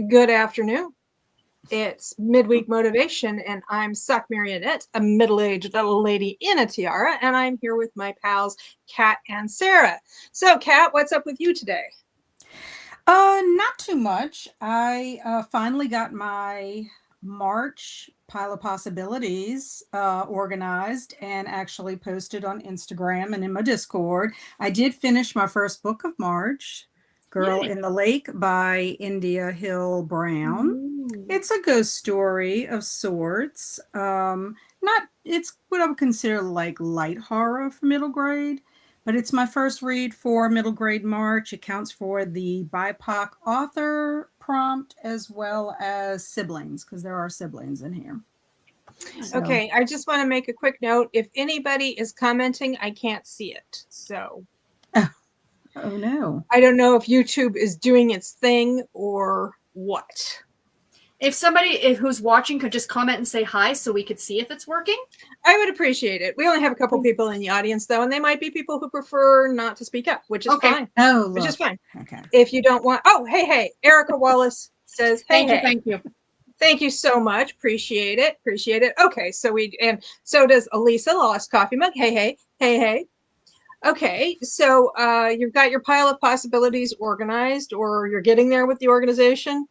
Good afternoon. It's Midweek Motivation, and I'm Sock Marionette, a middle-aged little lady in a tiara, and I'm here with my pals, Kat and Sarah. So, Kat, what's up with you today? Not too much. I finally got my March pile of possibilities organized and actually posted on Instagram and in my Discord. I did finish my first book of March, Girl Yay. in the Lake by India Hill Brown. Ooh. It's a ghost story of sorts. Not it's what I would consider like light horror for middle grade, but it's my first read for middle grade March. It counts for the BIPOC author prompt as well as siblings, because there are siblings in here. So, Okay, I just want to make a quick note. If anybody is commenting, I can't see it. So, oh, oh no. I don't know if YouTube is doing its thing or what. If somebody who's watching could just comment and say hi so we could see if it's working. I would appreciate it. We only have a couple people in the audience, though, and they might be people who prefer not to speak up, which is fine. Oh, Which is fine. Okay. If you don't want, oh, hey, Erica Wallace says, hey, Thank you. Thank you so much. Appreciate it. Okay, and so does Elisa Lost Coffee Mug. Hey. Okay, so you've got your pile of possibilities organized, or you're getting there with the organization.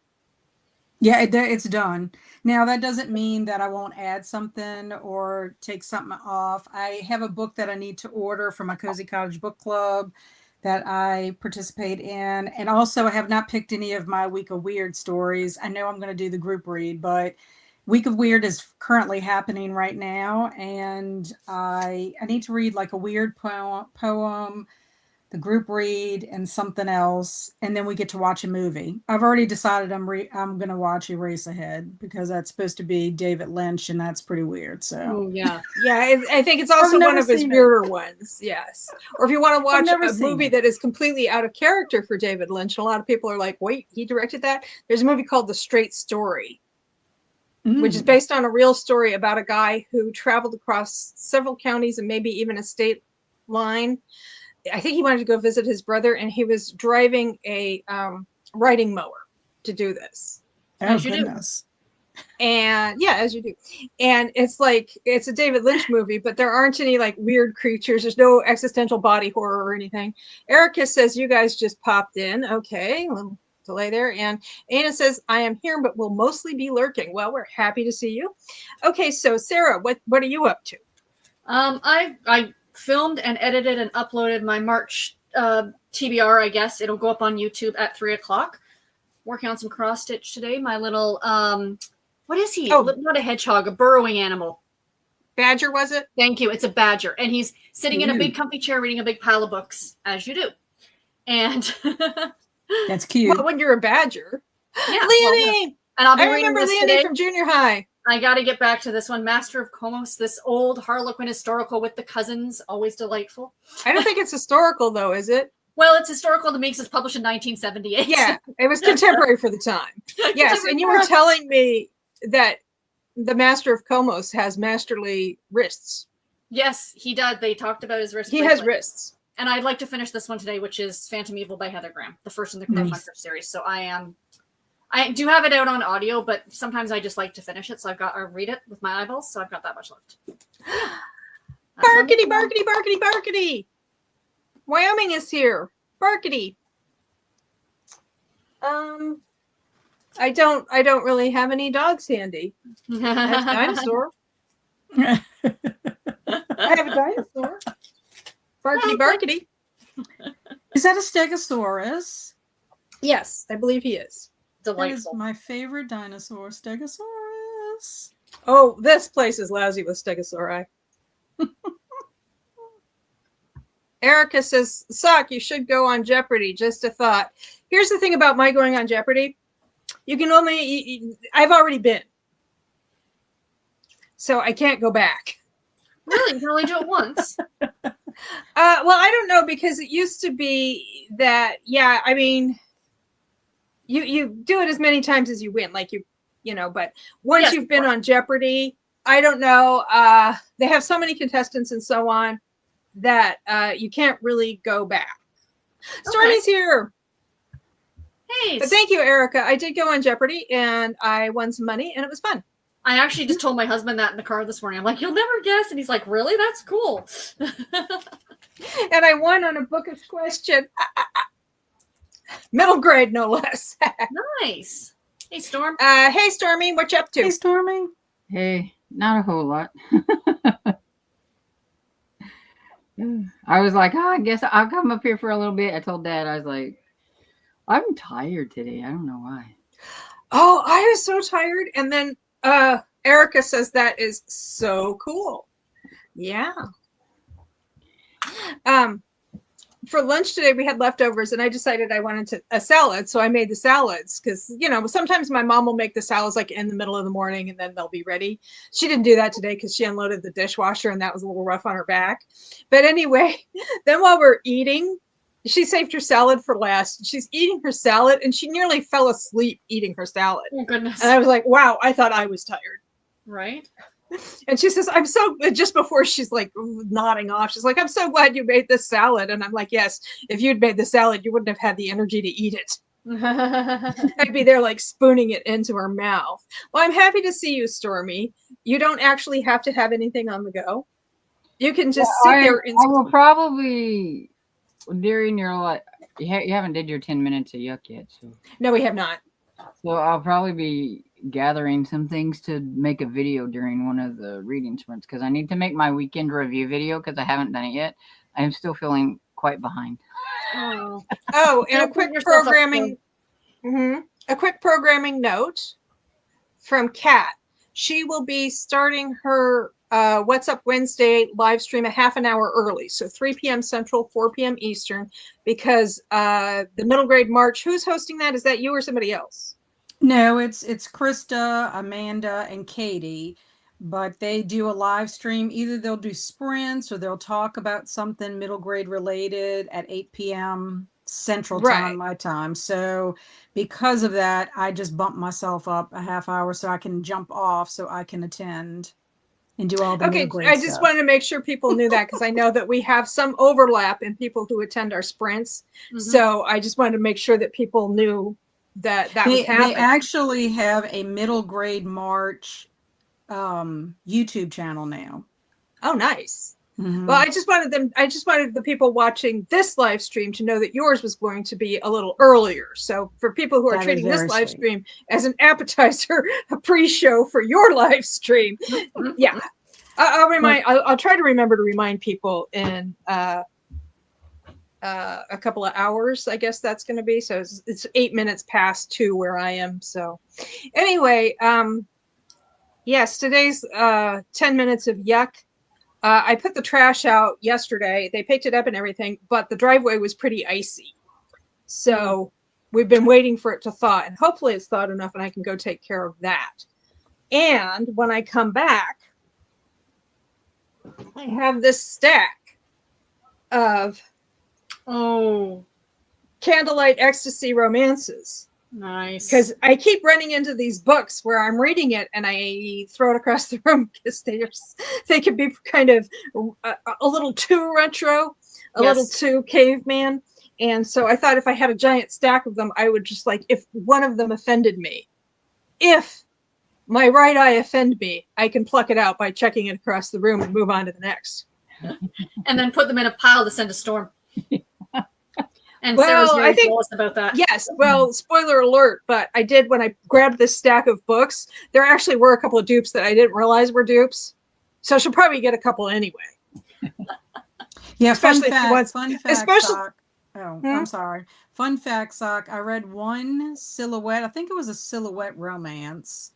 Yeah, it's done. Now, that doesn't mean that I won't add something or take something off. I have a book that I need to order for my Cozy Cottage Book Club that I participate in. And also, I have not picked any of my Week of Weird stories. I know I'm going to do the group read, but Week of Weird is currently happening right now. And I need to read like a weird poem, the group read, and something else, and then we get to watch a movie. I've already decided I'm going to watch Eraserhead because that's supposed to be David Lynch, and that's pretty weird. So, oh yeah, I think it's also one of his weirder ones. Yes, or if you want to watch a movie that is completely out of character for David Lynch, a lot of people are like, "Wait, he directed that?" There's a movie called The Straight Story, which is based on a real story about a guy who traveled across several counties and maybe even a state line. I think he wanted to go visit his brother, and he was driving a riding mower to do this. As you goodness. Do. And yeah, as you do. And it's like, it's a David Lynch movie, but there aren't any like weird creatures. There's no existential body horror or anything. Erica says, you guys just popped in. Okay, a little delay there. And Anna says, I am here, but will mostly be lurking. Well, we're happy to see you. Okay, so Sarah, what are you up to? I filmed and edited and uploaded my March TBR, I guess. It'll go up on YouTube at 3:00. Working on some cross stitch today. My little, what is he? Oh. Not a hedgehog, a burrowing animal. Badger, was it? Thank you. It's a badger. And he's sitting in a big comfy chair reading a big pile of books, as you do. And that's cute. Well, when you're a badger. Yeah. Leonie! And I'll be I remember Leonie from junior high. I got to get back to this one. Master of Komos, this old Harlequin historical with the cousins, always delightful. I don't think it's historical, though, is it? Well, it's historical to me because it's published in 1978. Yeah, it was contemporary for the time. Yes, and you were telling me that the Master of Komos has masterly wrists. Yes, he does. They talked about his wrists. He has wrists. And I'd like to finish this one today, which is Phantom Evil by Heather Graham, the first in the Crow Hunter series. So I do have it out on audio, but sometimes I just like to finish it. So I'll read it with my eyeballs. So I've got that much left. Barkity. Wyoming is here. Barkity. I don't really have any dogs handy. I have a dinosaur. I have a dinosaur. Barkity. Is that a Stegosaurus? Yes, I believe he is. Delightful. That is my favorite dinosaur, Stegosaurus. Oh, this place is lousy with Stegosauri. Erica says, Sock, you should go on Jeopardy. Just a thought. Here's the thing about my going on Jeopardy. You can only, I've already been. So I can't go back. Really? You can only do it once? Well, I don't know, because it used to be that, yeah, I mean, you do it as many times as you win, like but once you've been on Jeopardy, I don't know, they have so many contestants and so on that you can't really go back. Stormy's here. Hey. But thank you, Erica. I did go on Jeopardy and I won some money and it was fun. I actually just told my husband that in the car this morning. I'm like, you'll never guess. And he's like, really? That's cool. And I won on a bookish question. Middle grade, no less. Nice. Hey, Storm. Hey, Stormy, what you up to? Hey, Stormy. Hey, not a whole lot. I was like, I guess I'll come up here for a little bit. I told Dad, I was like, I'm tired today. I don't know why. Oh, I was so tired. And then Erica says that is so cool. Yeah. For lunch today, we had leftovers and I decided I wanted a salad. So I made the salads because, sometimes my mom will make the salads like in the middle of the morning and then they'll be ready. She didn't do that today because she unloaded the dishwasher and that was a little rough on her back. But anyway, then while we're eating, she saved her salad for last. She's eating her salad and she nearly fell asleep eating her salad. Oh, goodness. And I was like, wow, I thought I was tired. Right. And she says, I'm so, just before she's like nodding off, she's like, I'm so glad you made this salad. And I'm like, yes, if you'd made the salad, you wouldn't have had the energy to eat it. I'd be there like spooning it into her mouth. Well, I'm happy to see you, Stormy. You don't actually have to have anything on the go. You can just sit there. I will probably, during your, you haven't did your 10 minutes of yuck yet. So. No, we have not. So I'll probably be gathering some things to make a video during one of the reading sprints because I need to make my weekend review video because I haven't done it yet. I am still feeling quite behind. Oh, and a quick programming note from Kat. She will be starting her What's Up Wednesday live stream a half an hour early, so 3 p.m. Central, 4 p.m. Eastern, because the middle grade march. Who's hosting that? Is that you or somebody else? No, it's Krista, Amanda, and Katie, but they do a live stream. Either they'll do sprints or they'll talk about something middle grade related at 8 p.m. Central time, my time. So because of that, I just bumped myself up a half hour so I can jump off so I can attend and do all the middle grade I just wanted to make sure people knew that because I know that we have some overlap in people who attend our sprints. Mm-hmm. So I just wanted to make sure that people knew that was happening. They actually have a middle grade march YouTube channel now. Oh, nice. Mm-hmm. Well, I just wanted the people watching this live stream to know that yours was going to be a little earlier. So for people who are treating this live stream as an appetizer, a pre-show for your live stream, yeah, I'll try to remember to remind people in a couple of hours. I guess that's going to be. So it's 8 minutes past 2 where I am. So anyway, yes, today's 10 minutes of yuck. I put the trash out yesterday. They picked it up and everything, but the driveway was pretty icy. So we've been waiting for it to thaw, and hopefully it's thawed enough and I can go take care of that. And when I come back, I have this stack of Candlelight Ecstasy Romances. Nice. Because I keep running into these books where I'm reading it and I throw it across the room because they can be kind of a little too retro, a little too caveman. And so I thought if I had a giant stack of them, I would just if one of them offended me, if my right eye offend me, I can pluck it out by checking it across the room and move on to the next. And then put them in a pile to send to Storm. And well, Sarah's very jealous about that. Yes. Well, spoiler alert, but I did when I grabbed this stack of books, there actually were a couple of dupes that I didn't realize were dupes. So she'll probably get a couple anyway. Yeah, especially fun fact, Sock. Oh, I'm sorry. Fun fact, Sock. I read one silhouette. I think it was a silhouette romance.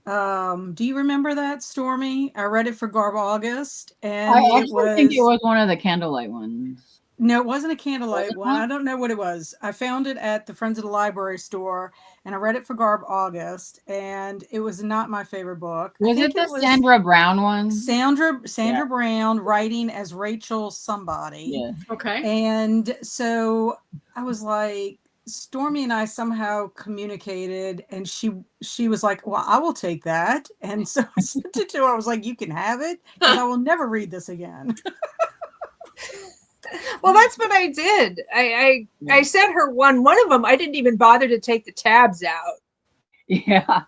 Do you remember that, Stormy? I read it for Garb August, and I actually think it was one of the Candlelight ones. No, it wasn't a Candlelight one. I don't know what it was. I found it at the Friends of the Library store, and I read it for Garb August, and it was not my favorite book. Was it the Sandra Brown one? Sandra Brown writing as Rachel somebody. Yeah. Okay. And so I was like, Stormy and I somehow communicated, and she was like, well, I will take that. And so I sent it to her. I was like, you can have it, because I will never read this again. Well, that's what I did. I sent her one of them. I didn't even bother to take the tabs out. Yeah.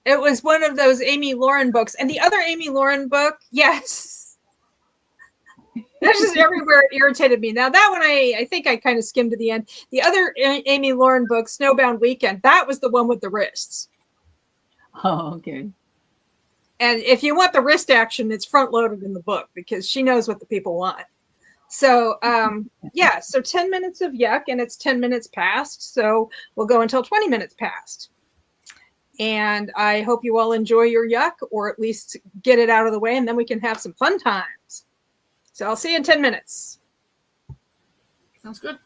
It was one of those Amy Lauren books. And the other Amy Lauren book, yes. That's just everywhere. It irritated me. Now that one, I think I kind of skimmed to the end. The other Amy Lauren book, Snowbound Weekend, that was the one with the wrists. Oh, okay. And if you want the wrist action, it's front loaded in the book because she knows what the people want. So yeah, so 10 minutes of yuck, and it's 10 minutes past. So we'll go until 20 minutes past. And I hope you all enjoy your yuck, or at least get it out of the way, and then we can have some fun times. So I'll see you in 10 minutes. Sounds good.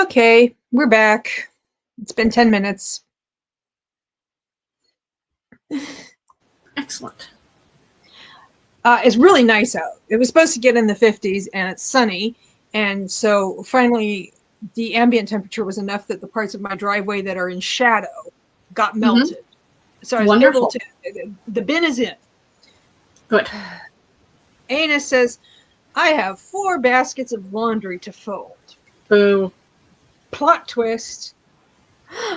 Okay, we're back. It's been 10 minutes. Excellent. It's really nice out. It was supposed to get in the 50s and it's sunny. And so finally, the ambient temperature was enough that the parts of my driveway that are in shadow got melted. So I was able to, the bin is in. Good. Ana says, I have 4 baskets of laundry to fold. Boo. Plot twist.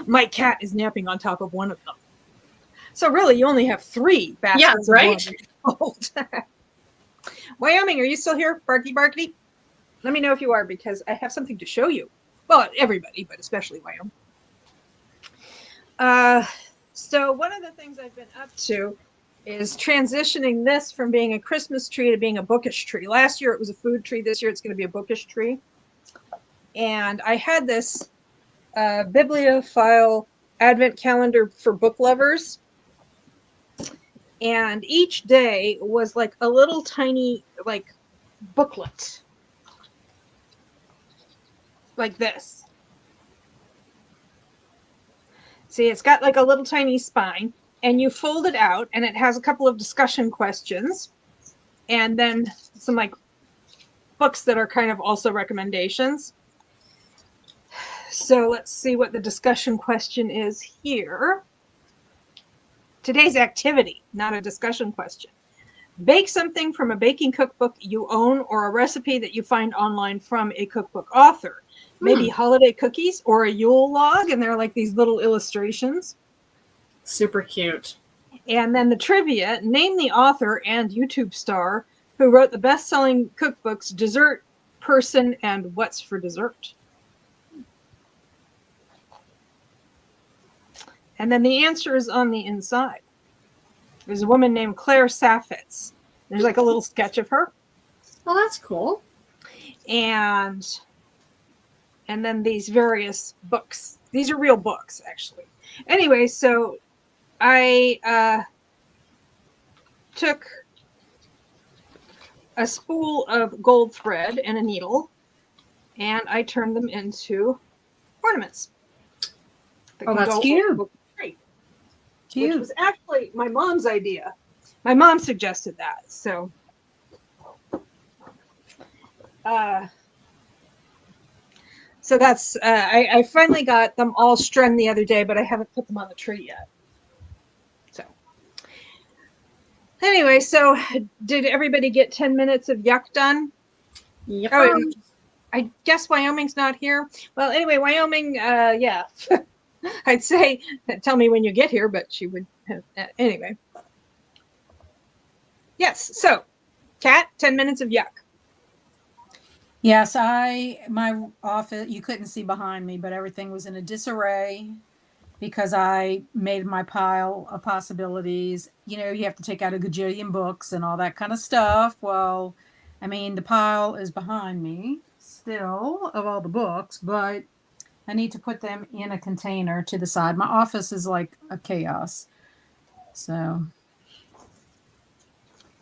My cat is napping on top of one of them. So really, you only have 3 baskets of laundry to fold. Wyoming, are you still here? Barky Barky? Let me know if you are, because I have something to show you. Well, everybody, but especially Wyoming. So one of the things I've been up to is transitioning this from being a Christmas tree to being a bookish tree. Last year it was a food tree. This year it's going to be a bookish tree. And I had this bibliophile advent calendar for book lovers. And each day was like a little tiny like booklet. Like this. See, it's got like a little tiny spine, and you fold it out, and it has a couple of discussion questions, and then some like books that are kind of also recommendations. So let's see what the discussion question is here. Today's activity, not a discussion question. Bake something from a baking cookbook you own or a recipe that you find online from a cookbook author. Maybe holiday cookies or a Yule log, and they're like these little illustrations. Super cute. And then the trivia, name the author and YouTube star who wrote the best-selling cookbooks, Dessert Person, and What's for Dessert. And then the answer is on the inside. There's a woman named Claire Saffitz. There's like a little sketch of her. Well, that's cool. And then these various books. These are real books, actually. Anyway, so I took a spool of gold thread and a needle, and I turned them into ornaments. Oh, that's cute. Which was actually my mom's idea. My mom suggested that. So so that's, I finally got them all strung the other day, but I haven't put them on the tree yet. So anyway, so did everybody get 10 minutes of yuck done? Yep. Oh, I guess Wyoming's not here. Well, anyway, Wyoming, yeah. I'd say, tell me when you get here, but she would have, anyway. Yes, so, Kat, 10 minutes of yuck. Yes, my office, you couldn't see behind me, but everything was in a disarray because I made my pile of possibilities. You know, you have to take out a gajillion books and all that kind of stuff. Well, I mean, the pile is behind me still of all the books, but I need to put them in a container to the side. My office is like a chaos. So,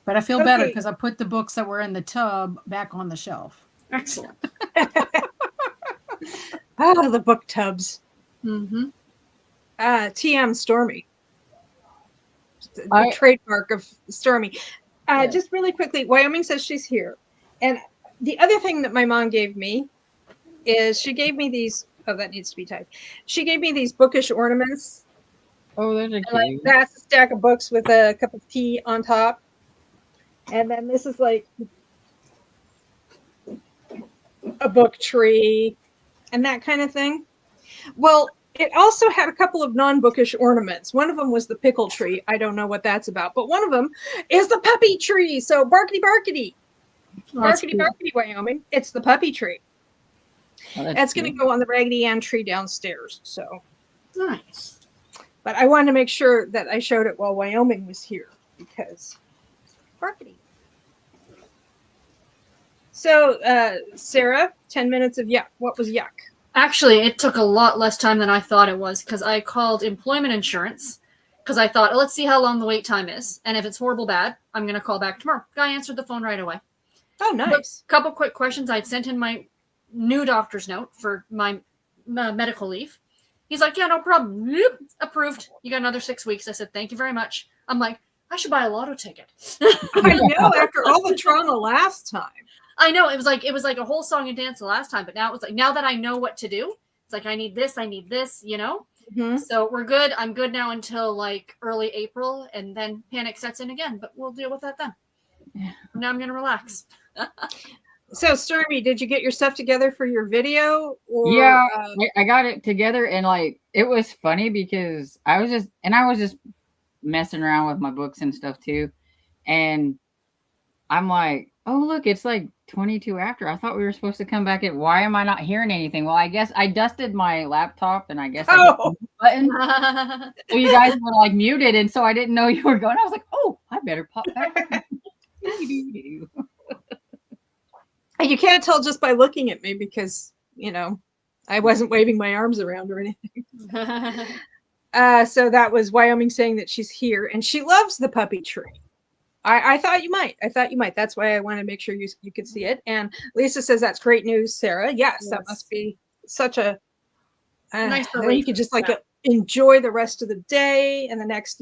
but I feel better because I put the books that were in the tub back on the shelf. Excellent. Oh, the book tubs. Mm-hmm. TM Stormy. The trademark of Stormy. Just really quickly, Wyoming says she's here. And the other thing that my mom gave me is she gave me these, oh, that needs to be typed. She gave me these bookish ornaments. Oh, those are cute. Like, that's a stack of books with a cup of tea on top. And then this is like a book tree and that kind of thing. Well, it also had a couple of non-bookish ornaments. One of them was the pickle tree. I don't know what that's about, but one of them is the puppy tree. So barkity barkity. Barkity barkity, Wyoming. It's the puppy tree. Oh, that's going to go on the Raggedy Ann tree downstairs. So nice. But I wanted to make sure that I showed it while Wyoming was here because barkity. So, Sarah, 10 minutes of yuck. What was yuck? Actually, it took a lot less time than I thought it was because I called employment insurance because I thought, let's see how long the wait time is. And if it's horrible bad, I'm going to call back tomorrow. Guy answered the phone right away. Oh, nice. Couple quick questions. I'd sent in my new doctor's note for my medical leave. He's like, yeah, no problem. Yep, approved. You got another 6 weeks. I said, thank you very much. I'm like, I should buy a lotto ticket. I know, after all the trauma last time. I know, it was like a whole song and dance the last time, but now it was like, now that I know what to do, it's like, I need this, you know? Mm-hmm. So we're good. I'm good now until like early April, and then panic sets in again, but we'll deal with that then. Yeah. Now I'm going to relax. So, Stormy, did you get your stuff together for your video? Or, yeah, I got it together, and like it was funny because I was just messing around with my books and stuff too, and I'm like, oh look, it's like 22 after. I thought we were supposed to come back at. Why am I not hearing anything? Well, I guess I dusted my laptop, and I guess I hit the button. So you guys were like muted, and so I didn't know you were going. I was like, oh, I better pop back. You can't tell just by looking at me because, you know, I wasn't waving my arms around or anything. So that was Wyoming saying that she's here and she loves the puppy tree. I thought you might. That's why I want to make sure you could see it. And Lisa says that's great news, Sarah. Yes. That must be such a nice relief. You could just like enjoy the rest of the day and the next,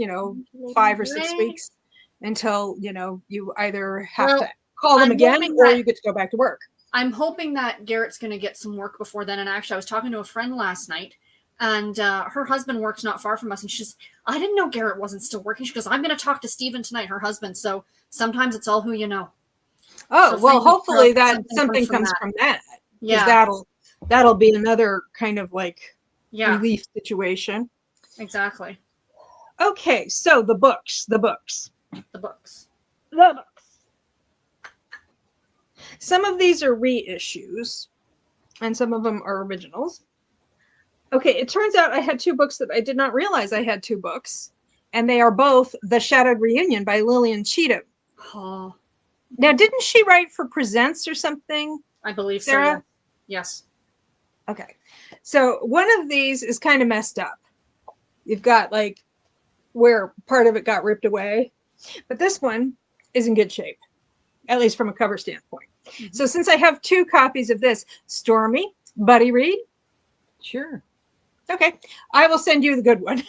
5 or 6 weeks until, you either have to call them again or you get to go back to work. I'm hoping that Garrett's going to get some work before then. And actually, I was talking to a friend last night, and her husband works not far from us. And she's, I didn't know Garrett wasn't still working. She goes, I'm going to talk to Steven tonight, her husband. So sometimes it's all who you know. Oh, so well, hopefully that something comes from that. Yeah. That'll be another kind of like relief situation. Exactly. Okay. So the books. Some of these are reissues and some of them are originals. Okay, it turns out I had 2 books that I did not realize I had 2 books, and they are both The Shadowed Reunion by Lillian Cheatham. Oh. Now, didn't she write for Presents or something? I believe Sarah? So. Yes. Okay. So one of these is kind of messed up. You've got like where part of it got ripped away, but this one is in good shape, at least from a cover standpoint. Mm-hmm. So since I have 2 copies of this, Stormy, buddy read? Sure. Okay. I will send you the good one.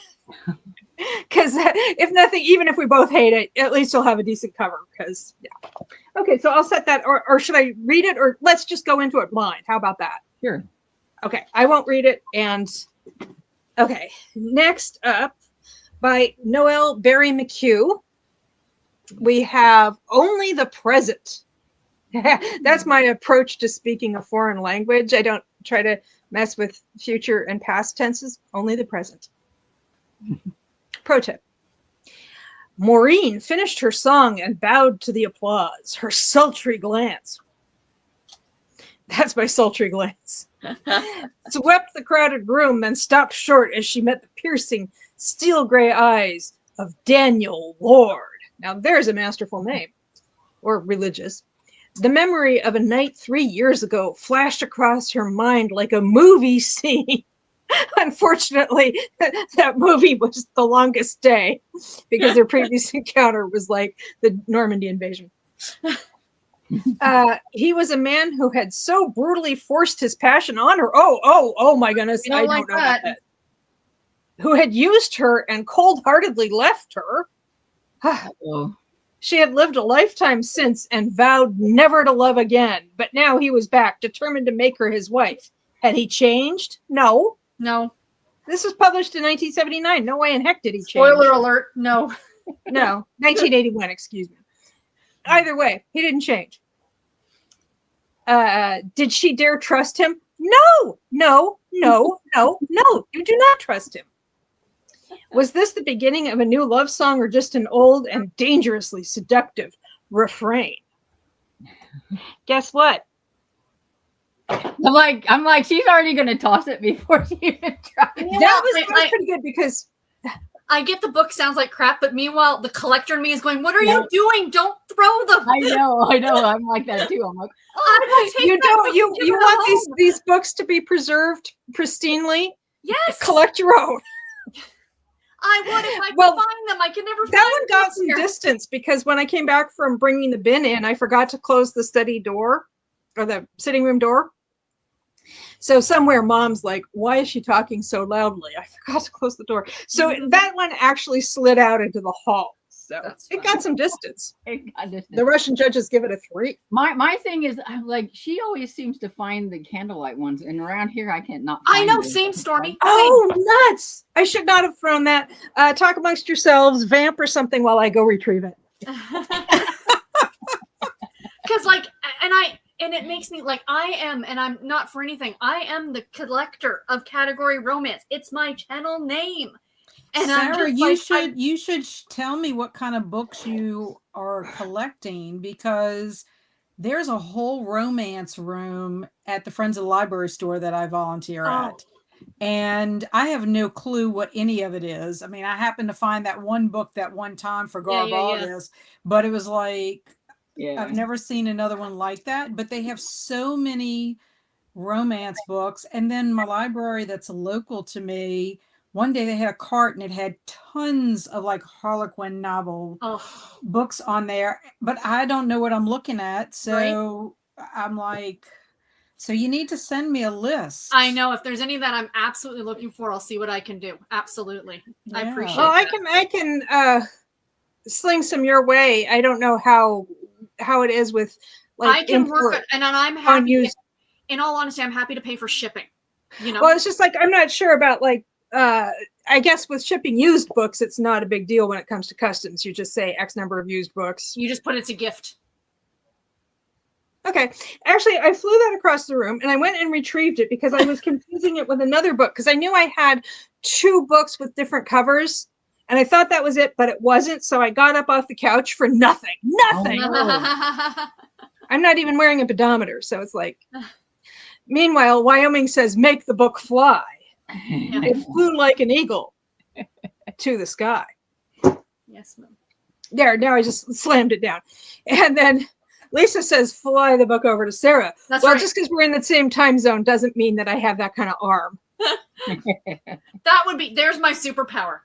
Because if nothing, even if we both hate it, at least you'll have a decent cover. Because, yeah. Okay, so I'll set that. Or should I read it? Or let's just go into it blind. How about that? Sure. Okay, I won't read it. And, okay. Next up, by Noelle Barry McHugh, we have Only the Present. That's my approach to speaking a foreign language. I don't try to mess with future and past tenses, only the present. Pro tip. Maureen finished her song and bowed to the applause, her sultry glance. That's my sultry glance. Swept the crowded room, then stopped short as she met the piercing, steel gray eyes of Daniel Ward. Now there's a masterful name, or religious. The memory of a night 3 years ago flashed across her mind like a movie scene. Unfortunately, that movie was The Longest Day because their previous encounter was like the Normandy invasion. He was a man who had so brutally forced his passion on her. Oh my goodness. I don't know about that. Who had used her and cold-heartedly left her. She had lived a lifetime since and vowed never to love again. But now he was back, determined to make her his wife. Had he changed? No. This was published in 1979. No way in heck did he change. Spoiler alert. No. No. 1981, excuse me. Either way, he didn't change. Did she dare trust him? No. You do not trust him. Was this the beginning of a new love song or just an old and dangerously seductive refrain? Guess what? I'm like, she's already going to toss it before she even tries. Yeah, that was pretty good because I get the book sounds like crap, but meanwhile, the collector in me is going, what are you doing? Don't throw them. I know. I'm like that too. I'm like, you want these books to be preserved pristinely? Yes. Collect your own. I would if I could find them. I can never find them. That one got some distance because when I came back from bringing the bin in, I forgot to close the study door or the sitting room door. So somewhere mom's like, why is she talking so loudly? I forgot to close the door. So that one actually slid out into the hall. So it got some distance. The Russian judges give it a 3. My thing is, like, she always seems to find the Candlelight ones, and around here I can't not find I know, them. same, Stormy. Oh, nuts! I should not have thrown that. Talk amongst yourselves, vamp or something while I go retrieve it. Because, like, and it makes me like, I am, and I'm not for anything, I am the collector of category romance. It's my channel name. And Sarah, you should tell me what kind of books you are collecting, because there's a whole romance room at the Friends of the Library store that I volunteer at. And I have no clue what any of it is. I mean, I happened to find that one book that one time for Garbaldus, but it was like, I've never seen another one like that. But they have so many romance books. And then my library that's local to me, one day they had a cart and it had tons of like Harlequin novel books on there, but I don't know what I'm looking at. So I'm like, so you need to send me a list. I know, if there's any that I'm absolutely looking for, I'll see what I can do. Absolutely. Yeah. I appreciate Well, that. I can sling some your way. I don't know how it is with like I can work it, and I'm happy. In all honesty, I'm happy to pay for shipping. You know, well, it's just like I'm not sure about like I guess with shipping used books, it's not a big deal when it comes to customs. You just say X number of used books. You just put it's a gift. Okay. Actually, I flew that across the room and I went and retrieved it because I was confusing it with another book because I knew I had 2 books with different covers and I thought that was it, but it wasn't. So I got up off the couch for nothing. Nothing. Oh, I'm not even wearing a pedometer. So it's like, meanwhile, Wyoming says, make the book fly. It flew like an eagle to the sky. Yes, ma'am. There, now I just slammed it down. And then Lisa says, fly the book over to Sarah. That's well, right. Just because we're in the same time zone doesn't mean that I have that kind of arm. That would be, there's my superpower.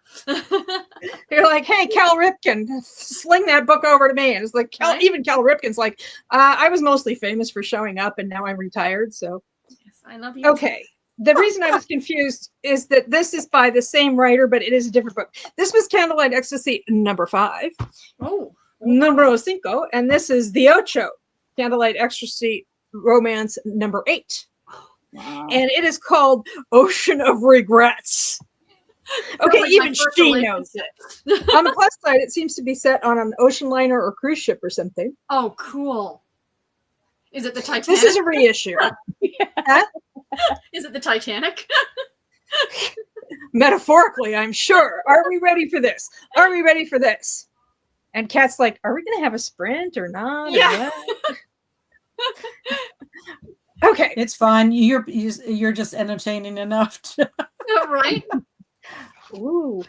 You're like, hey, Cal Ripken, sling that book over to me. And it's like, even Cal Ripken's like, I was mostly famous for showing up and now I'm retired. So, yes, I love you. Okay. The reason I was confused is that this is by the same writer, but it is a different book. This was Candlelight Ecstasy number 5. Oh. Numero 5. And this is the Ocho, Candlelight Ecstasy Romance number 8. Wow. And it is called Ocean of Regrets. Okay, like even she knows it. On the plus side, it seems to be set on an ocean liner or cruise ship or something. Oh, cool. Is it the Titanic? This is a reissue. Huh? Is it the Titanic? Metaphorically, I'm sure. Are we ready for this? Are we ready for this? And Kat's like, are we going to have a sprint or not? Yeah. Or okay. It's fine. You're just entertaining enough. Right? Ooh.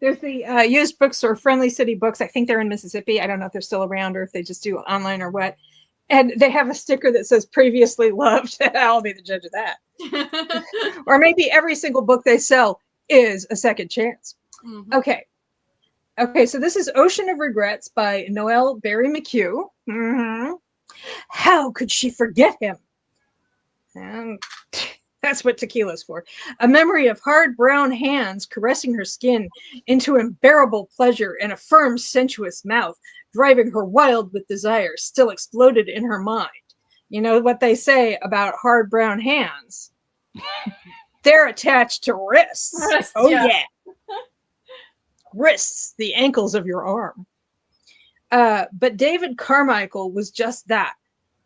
There's the used bookstore, Friendly City Books. I think they're in Mississippi. I don't know if they're still around or if they just do online or what. And they have a sticker that says previously loved. I'll be the judge of that. Or maybe every single book they sell is a second chance. Mm-hmm. Okay, so this is Ocean of Regrets by Noelle Barry McHugh. Mm-hmm. How could she forget him? That's what tequila's for. A memory of hard brown hands caressing her skin into unbearable pleasure and a firm, sensuous mouth driving her wild with desire still exploded in her mind. You know what they say about hard brown hands? They're attached to wrists. Oh, yeah. Wrists, the ankles of your arm. But David Carmichael was just that,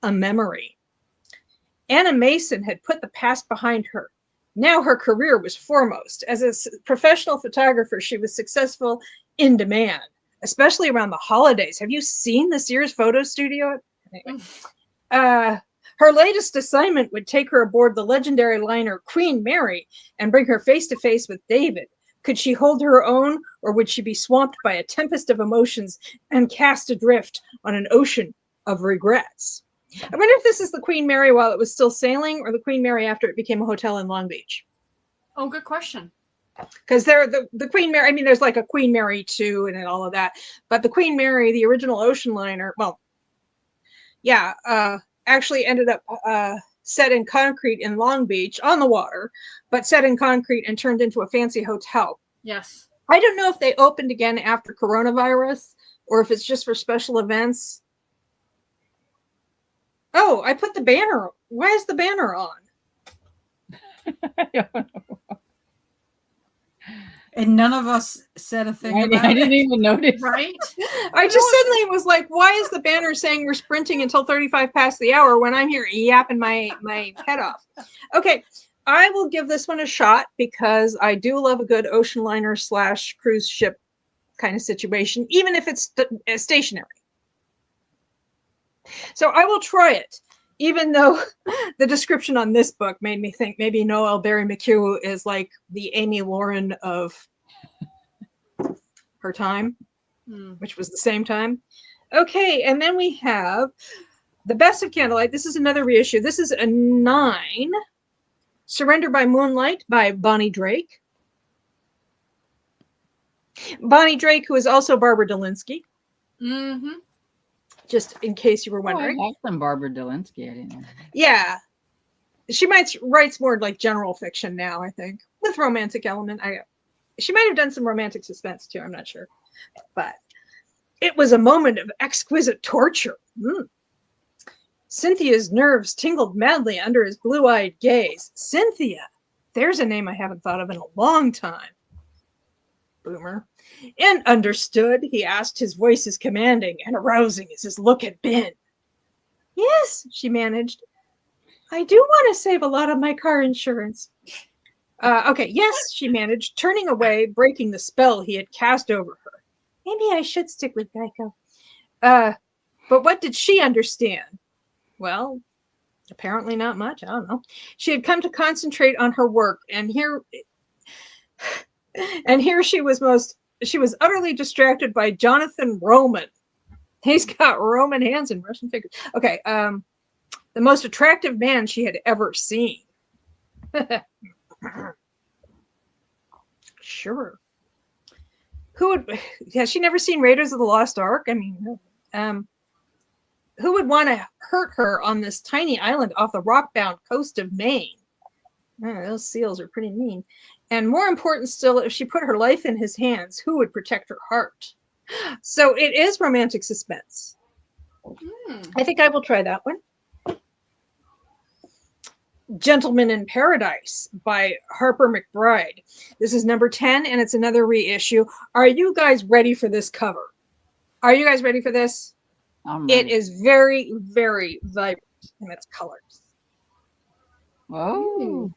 a memory. Anna Mason had put the past behind her. Now her career was foremost. As a professional photographer, she was successful, in demand, especially around the holidays. Have you seen the Sears photo studio? Anyway. Her latest assignment would take her aboard the legendary liner Queen Mary and bring her face to face with David. Could she hold her own, or would she be swamped by a tempest of emotions and cast adrift on an ocean of regrets? I wonder if this is the Queen Mary while it was still sailing or the Queen Mary after it became a hotel in Long Beach. Oh, good question. Because they're the Queen Mary, I mean, there's like a Queen Mary 2 and all of that. But the Queen Mary, the original ocean liner, well, yeah, actually ended up set in concrete in Long Beach on the water, but set in concrete and turned into a fancy hotel. Yes. I don't know if they opened again after coronavirus or if it's just for special events. Oh, I put the banner. Why is the banner on? I don't know. And none of us said a thing about I it. didn't even notice. Right? I just suddenly was like, why is the banner saying we're sprinting until 35 past the hour when I'm here yapping my head off? Okay, I will give this one a shot because I do love a good ocean liner / cruise ship kind of situation, even if it's stationary. So I will try it, even though the description on this book made me think maybe Noelle Barry McHugh is like the Amy Lauren of her time, which was the same time. Okay, and then we have The Best of Candlelight. This is another reissue. This is a 9. Surrender by Moonlight by Bonnie Drake. Bonnie Drake, who is also Barbara Delinsky. Mm-hmm. Just in case you were wondering. I like some Barbara Delinsky. I didn't know. Yeah. She writes more like general fiction now, I think, with romantic element. She might have done some romantic suspense too, I'm not sure. But it was a moment of exquisite torture. Cynthia's nerves tingled madly under his blue-eyed gaze. Cynthia! There's a name I haven't thought of in a long time. Boomer. And understood, he asked, his voice as commanding and arousing as his look had been. Yes, she managed. I do want to save a lot of my car insurance. Okay, yes, she managed, turning away, breaking the spell he had cast over her. Maybe I should stick with Geico. But what did she understand? Well, apparently not much. I don't know. She had come to concentrate on her work, and here she was utterly distracted by Jonathan Roman. He's got Roman hands and Russian fingers. Okay, the most attractive man she had ever seen. Sure. Has she never seen Raiders of the Lost Ark? I mean, who would want to hurt her on this tiny island off the rock-bound coast of Maine? Those seals are pretty mean. And more important still, if she put her life in his hands, who would protect her heart? So it is romantic suspense. I think I will try that one. Gentleman in Paradise by Harper McBride. This is number 10, and it's another reissue. Are you guys ready for this cover? Are you guys ready for this? It is very, very vibrant in its colors. Whoa.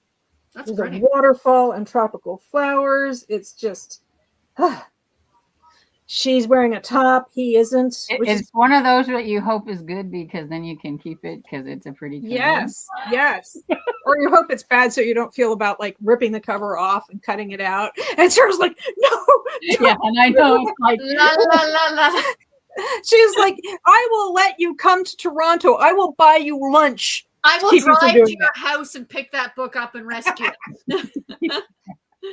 That's There's pretty. a waterfall and tropical flowers. It's just... She's wearing a top. He isn't. It's one of those that you hope is good because then you can keep it because it's a pretty cover. Yes. Or you hope it's bad so you don't feel about like ripping the cover off and cutting it out. And Sarah's like, no. Yeah, and I know. It's like, La, la, la, la. She's like, I will let you come to Toronto. I will buy you lunch. I will Keep you from drive doing to your that. house and pick that book up and rescue it.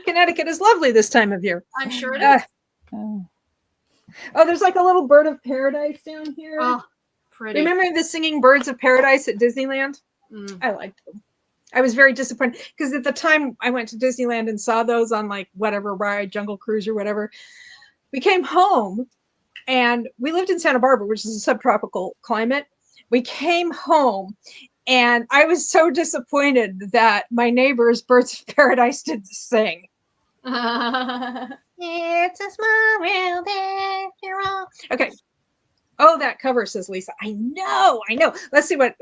Connecticut is lovely this time of year. I'm sure it is. Oh, there's like a little bird of paradise down here. Oh, pretty. Remember the singing birds of paradise at Disneyland? I liked them. I was very disappointed because at the time I went to Disneyland and saw those on like whatever ride, Jungle Cruise or whatever. We came home and we lived in Santa Barbara, which is a subtropical climate. We came home and I was so disappointed that my neighbor's birds of paradise didn't sing. It's a small world after all. Okay. Oh, that cover, says Lisa. I know. Let's see what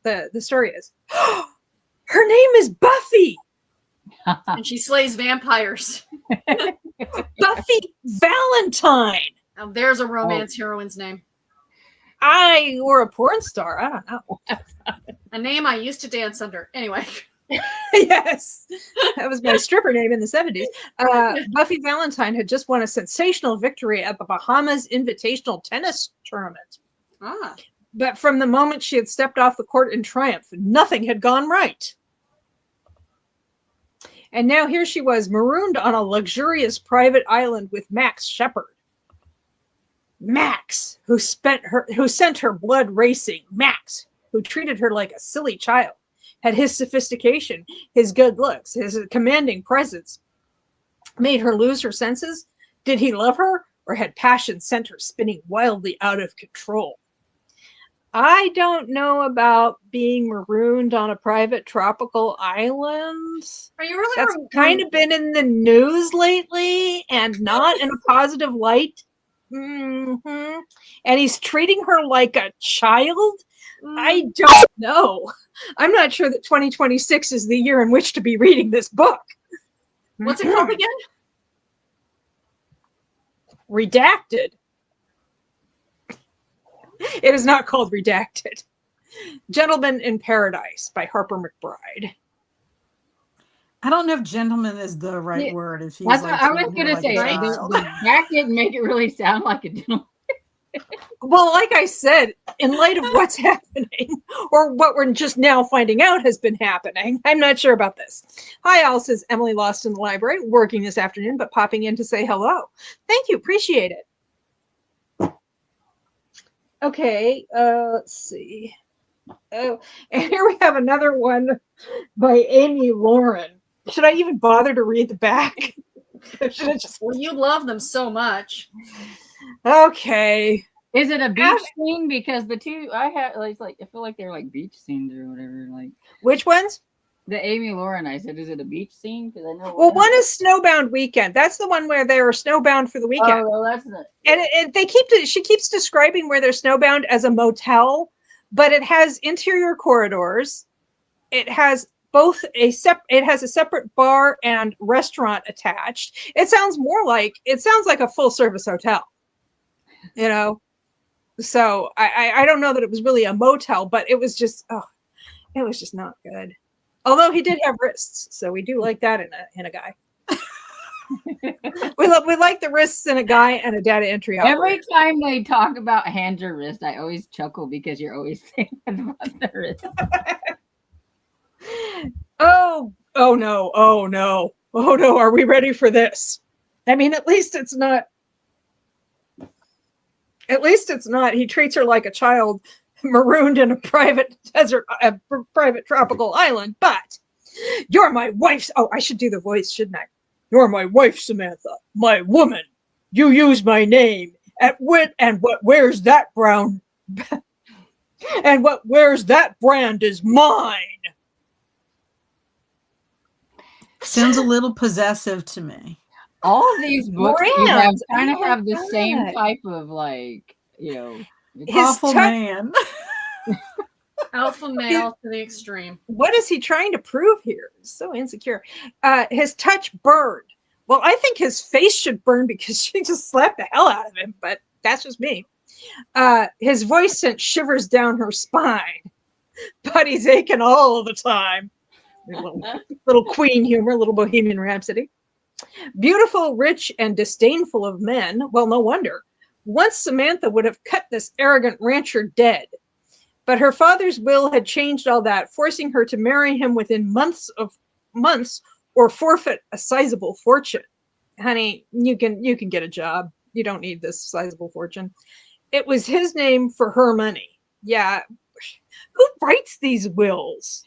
the story is. Her name is Buffy. And she slays vampires. Buffy Valentine. Now, there's a romance heroine's name. Or a porn star. I don't know. A name I used to dance under. Anyway. Yes, that was my stripper name in the 70s. Buffy Valentine had just won a sensational victory at the Bahamas Invitational Tennis Tournament. But from the moment she had stepped off the court in triumph, nothing had gone right. And now here she was, marooned on a luxurious private island with Max Shepard. Max, who sent her blood racing. Max, who treated her like a silly child. Had his sophistication, his good looks, his commanding presence made her lose her senses? Did he love her, or had passion sent her spinning wildly out of control? I don't know about being marooned on a private tropical island. Are you really? That's kind of been in the news lately and not in a positive light. Mm-hmm. And he's treating her like a child? I don't know. I'm not sure that 2026 is the year in which to be reading this book. What's it called again? Redacted. It is not called Redacted. Gentleman in Paradise by Harper McBride. I don't know if gentleman is the right word. If he's That's like, what I was going to say. The back didn't make it really sound like a gentleman. Well, like I said, in light of what's happening, or what we're just now finding out has been happening, I'm not sure about this. Hi, Al, says Emily lost in the library, working this afternoon, but popping in to say hello. Thank you, appreciate it. Okay, let's see. Oh, and here we have another one by Amy Lauren. Should I even bother to read the back? Should I just... Well, you love them so much. Okay. Is it a beach scene? Because the two I had, like, I feel like they're like beach scenes or whatever. Like, which ones? The Amy Lauren. I said, is it a beach scene? Because I know. Well, one is Snowbound Weekend. That's the one where they were snowbound for the weekend. Oh, well, that's not. And she keeps describing where they're snowbound as a motel, but it has interior corridors. It has it has a separate bar and restaurant attached. It sounds like a full service hotel, you know. So I don't know that it was really a motel, but it was just not good. Although he did have wrists, so we do like that in a guy. we like the wrists in a guy and a data entry operator. Every time they talk about hands or wrist, I always chuckle because you're always saying about the wrist. Oh no. Are we ready for this? I mean, at least it's not. He treats her like a child marooned in a private private tropical island. But you're my wife's. Oh, I should do the voice, shouldn't I? You're my wife, Samantha, my woman. You use my name. What wears that brown? And what wears that brand is mine. Sounds a little possessive to me. All of these books kind of have the same type of, like, you know, awful man. Alpha male to the extreme. What is he trying to prove here? He's so insecure. His touch burned. Well, I think his face should burn because she just slapped the hell out of him, but that's just me. His voice sent shivers down her spine. But he's aching all the time. Little Queen humor, little Bohemian Rhapsody. Beautiful, rich, and disdainful of men. Well, no wonder. Once Samantha would have cut this arrogant rancher dead. But her father's will had changed all that, forcing her to marry him within months or forfeit a sizable fortune. Honey, you can get a job. You don't need this sizable fortune. It was his name for her money. Yeah. Who writes these wills?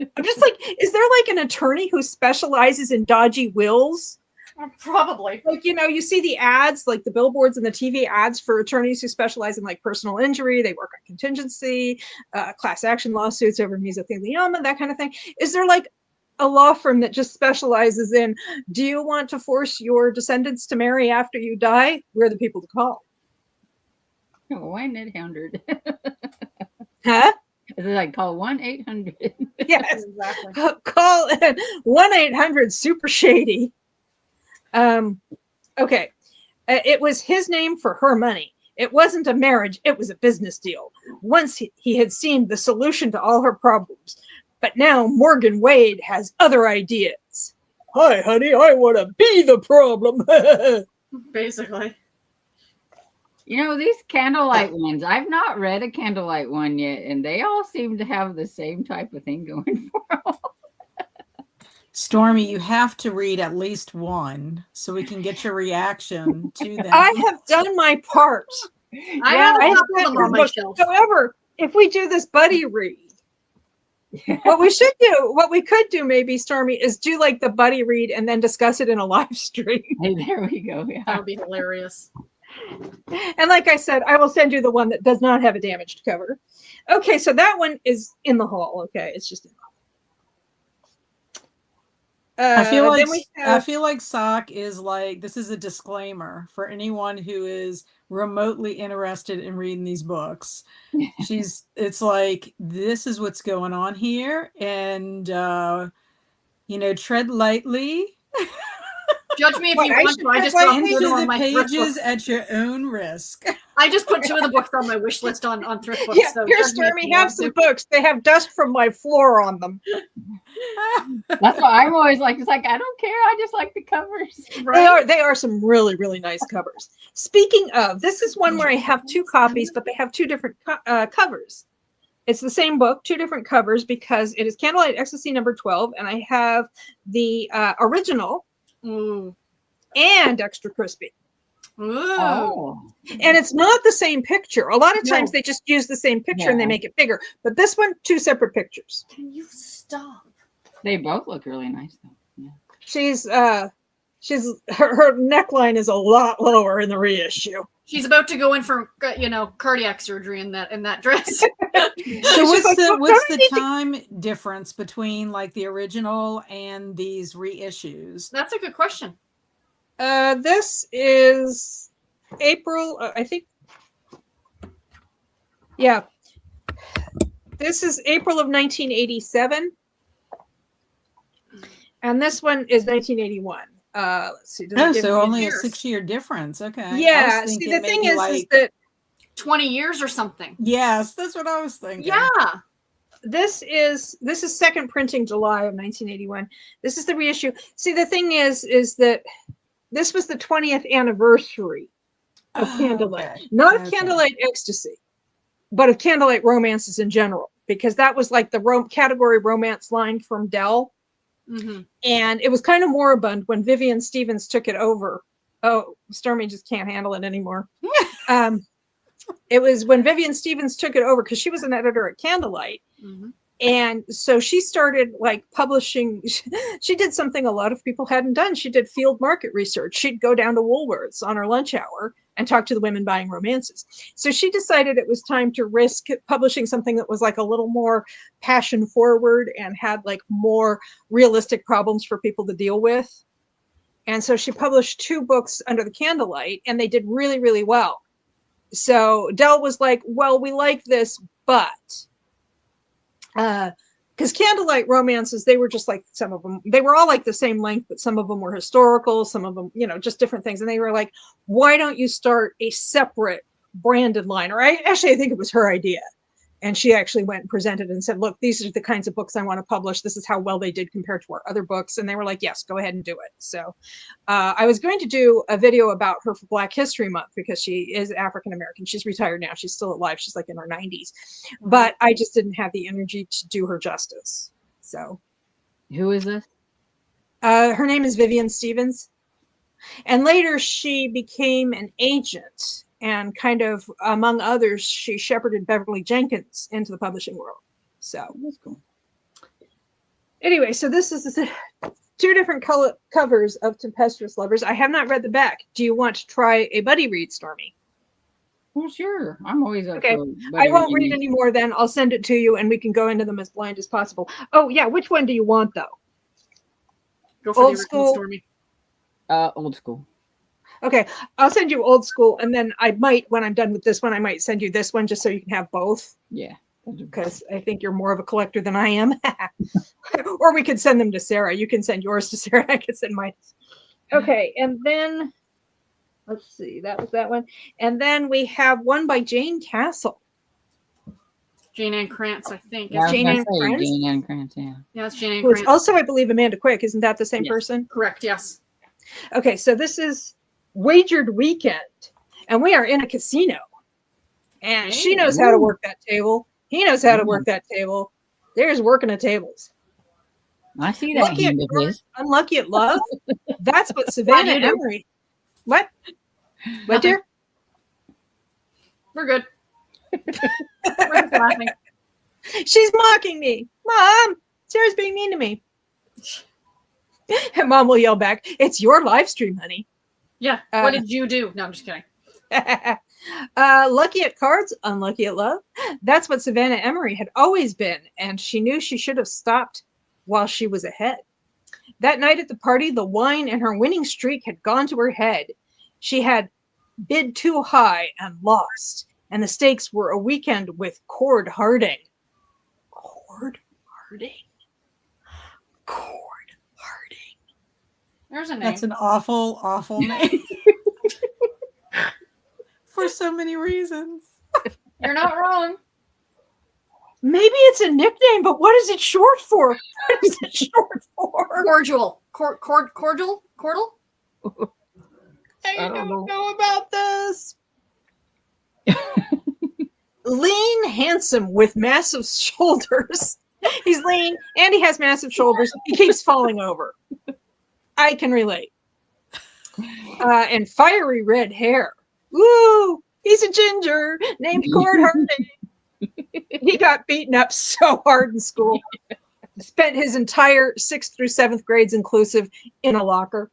I'm just like, is there like an attorney who specializes in dodgy wills? Probably. Like, you know, you see the ads, like the billboards and the TV ads for attorneys who specialize in like personal injury. They work on contingency, class action lawsuits over mesothelioma, that kind of thing. Is there like a law firm that just specializes in, do you want to force your descendants to marry after you die? We're the people to call. 1-800. Huh? Is it like call 1-800? Yes, exactly. Call 1-800 Super Shady. Okay. It was his name for her money. It wasn't a marriage. It was a business deal. Once he had seen the solution to all her problems. But now Morgan Wade has other ideas. Hi, honey. I want to be the problem. Basically. You know, these Candlelight ones, I've not read a Candlelight one yet, and they all seem to have the same type of thing going for them. Stormy, you have to read at least one so we can get your reaction to them. I have done my part. I have a couple of them on my shelf. However, if we do this buddy read, What we could do maybe, Stormy, is do like the buddy read and then discuss it in a live stream. Hey, there we go. Yeah. That would be hilarious. And like I said, I will send you the one that does not have a damaged cover. Okay, so that one is in the hall. Okay, it's just in the hall. I feel like SOC is like, this is a disclaimer for anyone who is remotely interested in reading these books. It's like, this is what's going on here, and tread lightly. Judge me if you want to. I just dropped into two on the my pages at your own risk. I just put 2 of the books on my wish list on Thrift Books. Yeah, so here, Stormy, have some books. They have dust from my floor on them. That's why I'm always like, it's like, I don't care. I just like the covers. Right? They are some really, really nice covers. Speaking of, this is one where I have 2 copies, but they have 2 different covers. It's the same book, 2 different covers, because it is Candlelight Ecstasy number 12, and I have the original and Extra Crispy. Oh. And it's not the same picture. A lot of times they just use the same picture and they make it bigger. But this one, 2 separate pictures. Can you stop? They both look really nice, though. Yeah. She's her neckline is a lot lower in the reissue. She's about to go in for cardiac surgery in that dress. So what's the time difference between like the original and these reissues? That's a good question. This is April, I think. Yeah. This is April of 1987. And this one is 1981. Let's see. So only a 6-year difference. Okay. Yeah. See, the thing is that 20 years or something. Yes, that's what I was thinking. Yeah. This is second printing, July of 1981. This is the reissue. See, the thing is that this was the 20th anniversary of Candlelight. Okay. Not of Candlelight Ecstasy, but of Candlelight Romances in general, because that was like the category romance line from Dell. Mm-hmm. And it was kind of moribund when Vivian Stevens took it over. Oh, Stormy just can't handle it anymore. It was when Vivian Stevens took it over, because she was an editor at Candlelight. Mm-hmm. And so she started like publishing. She did something a lot of people hadn't done. She did field market research. She'd go down to Woolworths on her lunch hour and talk to the women buying romances. So she decided it was time to risk publishing something that was like a little more passion forward and had like more realistic problems for people to deal with. And so she published 2 books under the Candlelight, and they did really, really well. So Dell was like, well, we like this, but because Candlelight Romances, they were just like, some of them, they were all like the same length, but some of them were historical, some of them, just different things. And they were like, why don't you start a separate branded line? Or I think it was her idea. And she actually went and presented and said, look, these are the kinds of books I want to publish. This is how well they did compared to our other books. And they were like, yes, go ahead and do it. So I was going to do a video about her for Black History Month, because she is African-American. She's retired now. She's still alive. She's like in her 90s. But I just didn't have the energy to do her justice. So. Who is this? Her name is Vivian Stevens. And later she became an agent. And kind of, among others, she shepherded Beverly Jenkins into the publishing world. So that's cool. Anyway, so this is the 2 different covers of Tempestuous Lovers. I have not read the back. Do you want to try a buddy read, Stormy? Well, sure. I'm always up okay. for I won't read any more then. I'll send it to you and we can go into them as blind as possible. Oh, yeah. Which one do you want, though? Go for old school, Stormy. Old school. Okay, I'll send you old school, and then I might, when I'm done with this one, I might send you this one just so you can have both. Yeah. Because I think you're more of a collector than I am. Or we could send them to Sarah. You can send yours to Sarah. I can send mine. Okay, and then, let's see, that was that one. And then we have one by Jane Castle. Jane Ann Krantz, I think. Yeah, Jane Ann Krantz? Jane Ann Krantz, yeah. Yeah, it's Jane Ann Krantz. Krantz. Also, I believe, Amanda Quick. Isn't that the same person? Correct, yes. Okay, so this is Wagered Weekend, and we are in a casino. And she knows how to work that table. He knows how to work that table. There's working at tables. I see that hand of his. Unlucky at love. That's what Savannah Emery. What? What, dear? We're good. We're just laughing. She's mocking me. Mom, Sarah's being mean to me. And Mom will yell back, it's your live stream, honey. Yeah. What did you do? No, I'm just kidding. Lucky at cards, unlucky at love. That's what Savannah Emery had always been, and she knew she should have stopped while she was ahead. That night at the party, the wine and her winning streak had gone to her head. She had bid too high and lost, and the stakes were a weekend with Cord Harding. Cord Harding? Cord Harding. There's a name. That's an awful, awful name. For so many reasons. You're not wrong. Maybe it's a nickname, but what is it short for? What is it short for? Cordial. Cordial? Cordal? I don't know about this. Lean, handsome, with massive shoulders. He's lean and he has massive shoulders. He keeps falling over. I can relate. And fiery red hair. Woo! He's a ginger named Cord Harding. He got beaten up so hard in school. Spent his entire 6th through 7th grades inclusive in a locker.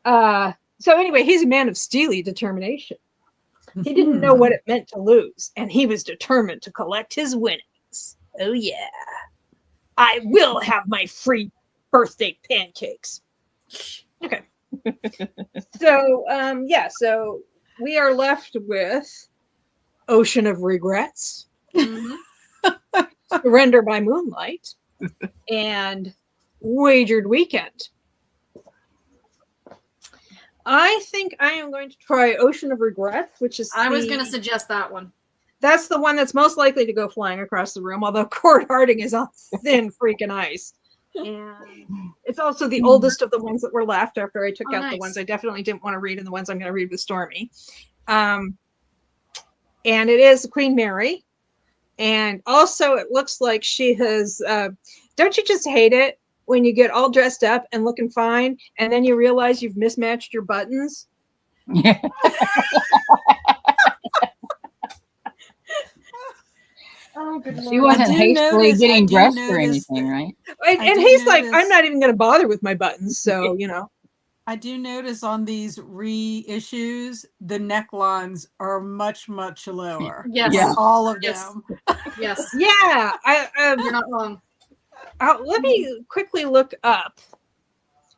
So anyway, he's a man of steely determination. He didn't know what it meant to lose, and he was determined to collect his winnings. Oh yeah. I will have my free birthday pancakes. Okay. So we are left with Ocean of Regrets, Surrender by Moonlight, and Wagered Weekend. I think I am going to try Ocean of Regrets, which is I was going to suggest that one. That's the one that's most likely to go flying across the room, although Cord Harding is on thin freaking ice. And it's also the oldest of the ones that were left after I took out the ones I definitely didn't want to read and the ones I'm going to read with Stormy. And it is Queen Mary. And also it looks like she has, don't you just hate it when you get all dressed up and looking fine and then you realize you've mismatched your buttons? Yeah. Oh, good She wasn't hastily getting dressed or anything, right? And he's like, I'm not even going to bother with my buttons. So, you know. I do notice on these reissues, the necklines are much, much lower. Yes. Yeah. All of them. Yes. Yeah. You're not wrong. Let me quickly look up.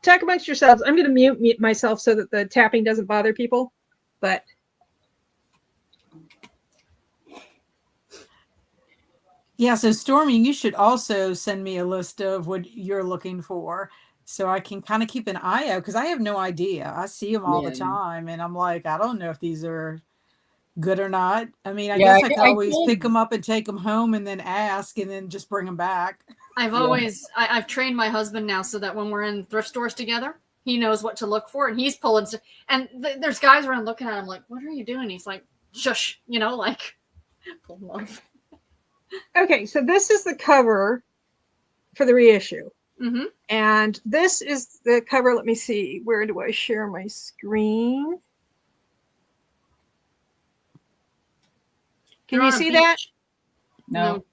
Talk amongst yourselves. I'm going to mute myself so that the tapping doesn't bother people. But yeah, so Stormy, you should also send me a list of what you're looking for so I can kind of keep an eye out because I have no idea. I see them all the time and I'm like, I don't know if these are good or not. I mean, I guess I can always pick them up and take them home and then ask and then just bring them back. I've trained my husband now so that when we're in thrift stores together, he knows what to look for and he's pulling stuff. And there's guys around looking at him like, what are you doing? He's like, shush, like pull them off. Okay, so this is the cover for the reissue. Mm-hmm. And this is the cover. Let me see. Where do I share my screen? Can you see that? No.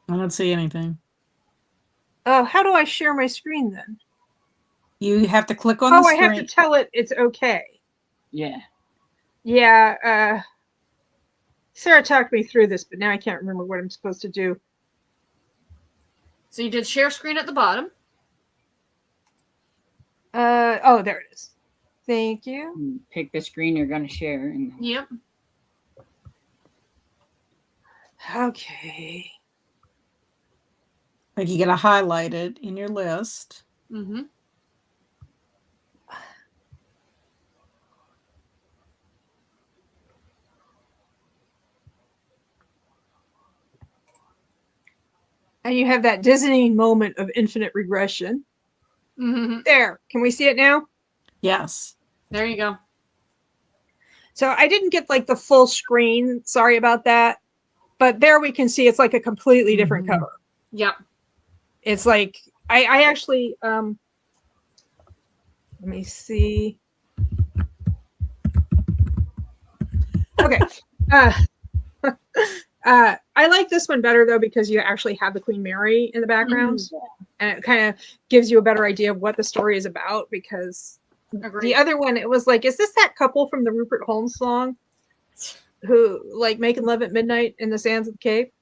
I don't see anything. Oh, how do I share my screen then? You have to click on the screen. I have to tell it it's okay. Yeah. Yeah. Sarah talked me through this, but now I can't remember what I'm supposed to do. So you did share screen at the bottom. Oh, there it is. Thank you. Pick the screen you're going to share. Yep. Okay. Like you got to highlight it in your list. Mm-hmm. And you have that dizzying moment of infinite regression. Mm-hmm. There. Can we see it now? Yes. There you go. So I didn't get like the full screen. Sorry about that. But there we can see it's like a completely different cover. Yep. It's like, I actually, let me see. Okay. I like this one better though because you actually have the Queen Mary in the background, and it kind of gives you a better idea of what the story is about. Because the other one, it was like, is this that couple from the Rupert Holmes song, who like making love at midnight in the sands of the Cape?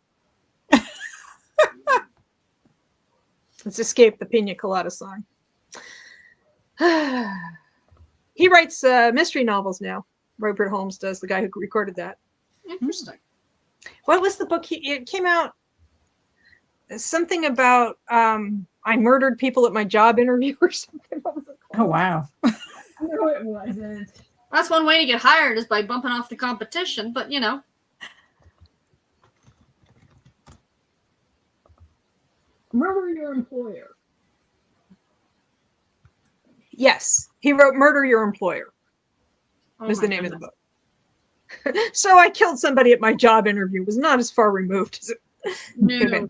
Let's escape the Pina Colada song. He writes mystery novels now. Rupert Holmes does, the guy who recorded that. Interesting. What was the book? It came out something about I murdered people at my job interview or something. What was it called? Oh, wow. I don't know what it was. That's one way to get hired, is by bumping off the competition, but you know. Murder Your Employer. Yes, he wrote Murder Your Employer. Was the name of the book. So I killed somebody at my job interview. Was not as far removed as it No.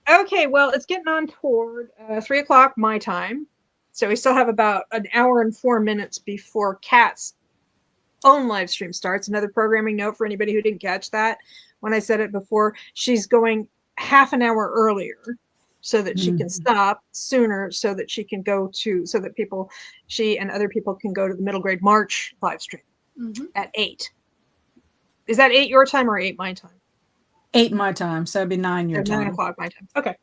Okay, well, it's getting on toward 3 o'clock my time. So we still have about an hour and 4 minutes before Kat's own live stream starts. Another programming note for anybody who didn't catch that. When I said it before, she's going half an hour earlier so that she can stop sooner, so that she can go to, so that she and other people can go to the Middle Grade March live stream at 8. Is that 8 your time or 8 my time? 8 my time, so it'd be 9 your time. 9 o'clock my time. Okay.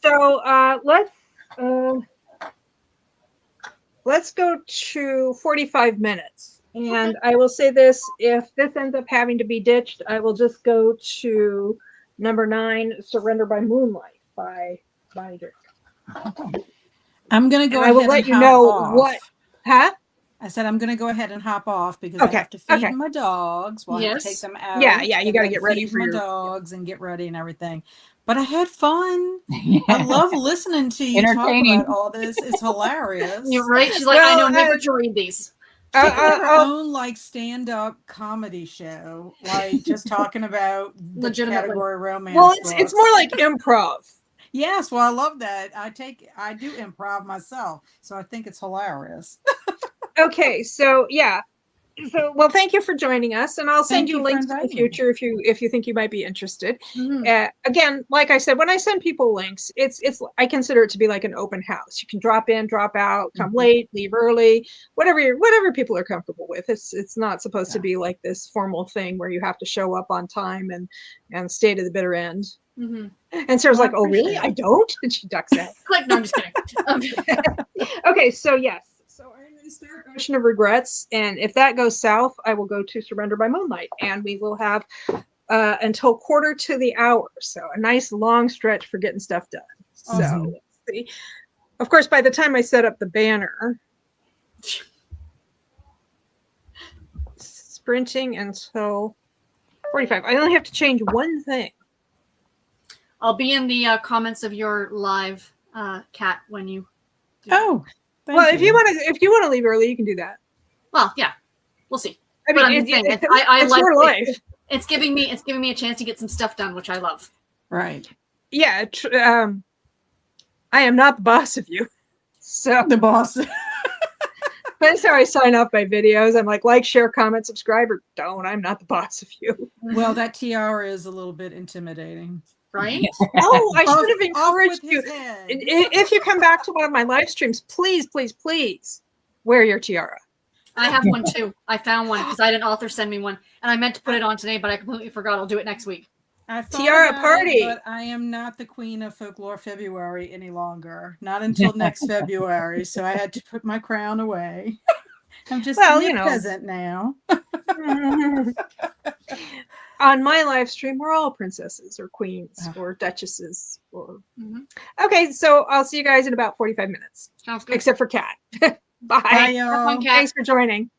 So let's go to 45 minutes. And I will say this: if this ends up having to be ditched, I will just go to number 9, "Surrender by Moonlight" by Bonnie Dirk. I'm gonna go. I will let you know what. Huh? I said I'm going to go ahead and hop off because I have to feed my dogs. I have to take them out. Yeah, you got to get ready for my dogs and get ready and everything. But I had fun. I love listening to you talk about all this. It's hilarious. You're right. She's like, I know never to read these. She could have her own like stand-up comedy show, like just talking about the category romance. Well, it's more like improv. Yes, well, I love that. I do improv myself, so I think it's hilarious. Okay, so yeah. So, well, thank you for joining us, and I'll send you links in the future if you think you might be interested. Again, like I said, when I send people links, it's I consider it to be like an open house. You can drop in, drop out, come late, leave early, whatever people are comfortable with. It's not supposed to be like this formal thing where you have to show up on time and stay to the bitter end. And Sarah's like, "Oh, really? I don't?" And she ducks out. Click. No, I'm just kidding. Okay, so yes. So I'm going to start Ocean of Regrets, and if that goes south, I will go to Surrender by Moonlight, and we will have until quarter to the hour. So a nice long stretch for getting stuff done. So let's see. Of course, by the time I set up the banner, sprinting until 45. I only have to change one thing. I'll be in the comments of your live, Kat, when you. Well, if you want to leave early, you can do that. Well, yeah, we'll see. I mean, it's like your life. It's giving me a chance to get some stuff done, which I love. Right. Yeah. I am not the boss of you. So the boss. That's how I sign off my videos. I'm like, share, comment, subscribe, or don't. I'm not the boss of you. Well, that tiara is a little bit intimidating. Right? Oh, I should have encouraged you. If you come back to one of my live streams, please, please, please wear your tiara. I have one too. I found one because I had an author send me one, and I meant to put it on today, but I completely forgot. I'll do it next week. Tiara party. But I am not the queen of folklore February any longer. Not until next February. So I had to put my crown away. I'm just a peasant now. On my live stream, we're all princesses or queens or duchesses. Okay, so I'll see you guys in about 45 minutes. Sounds good. Except for Kat. Bye. Bye, y'all. Thanks for joining.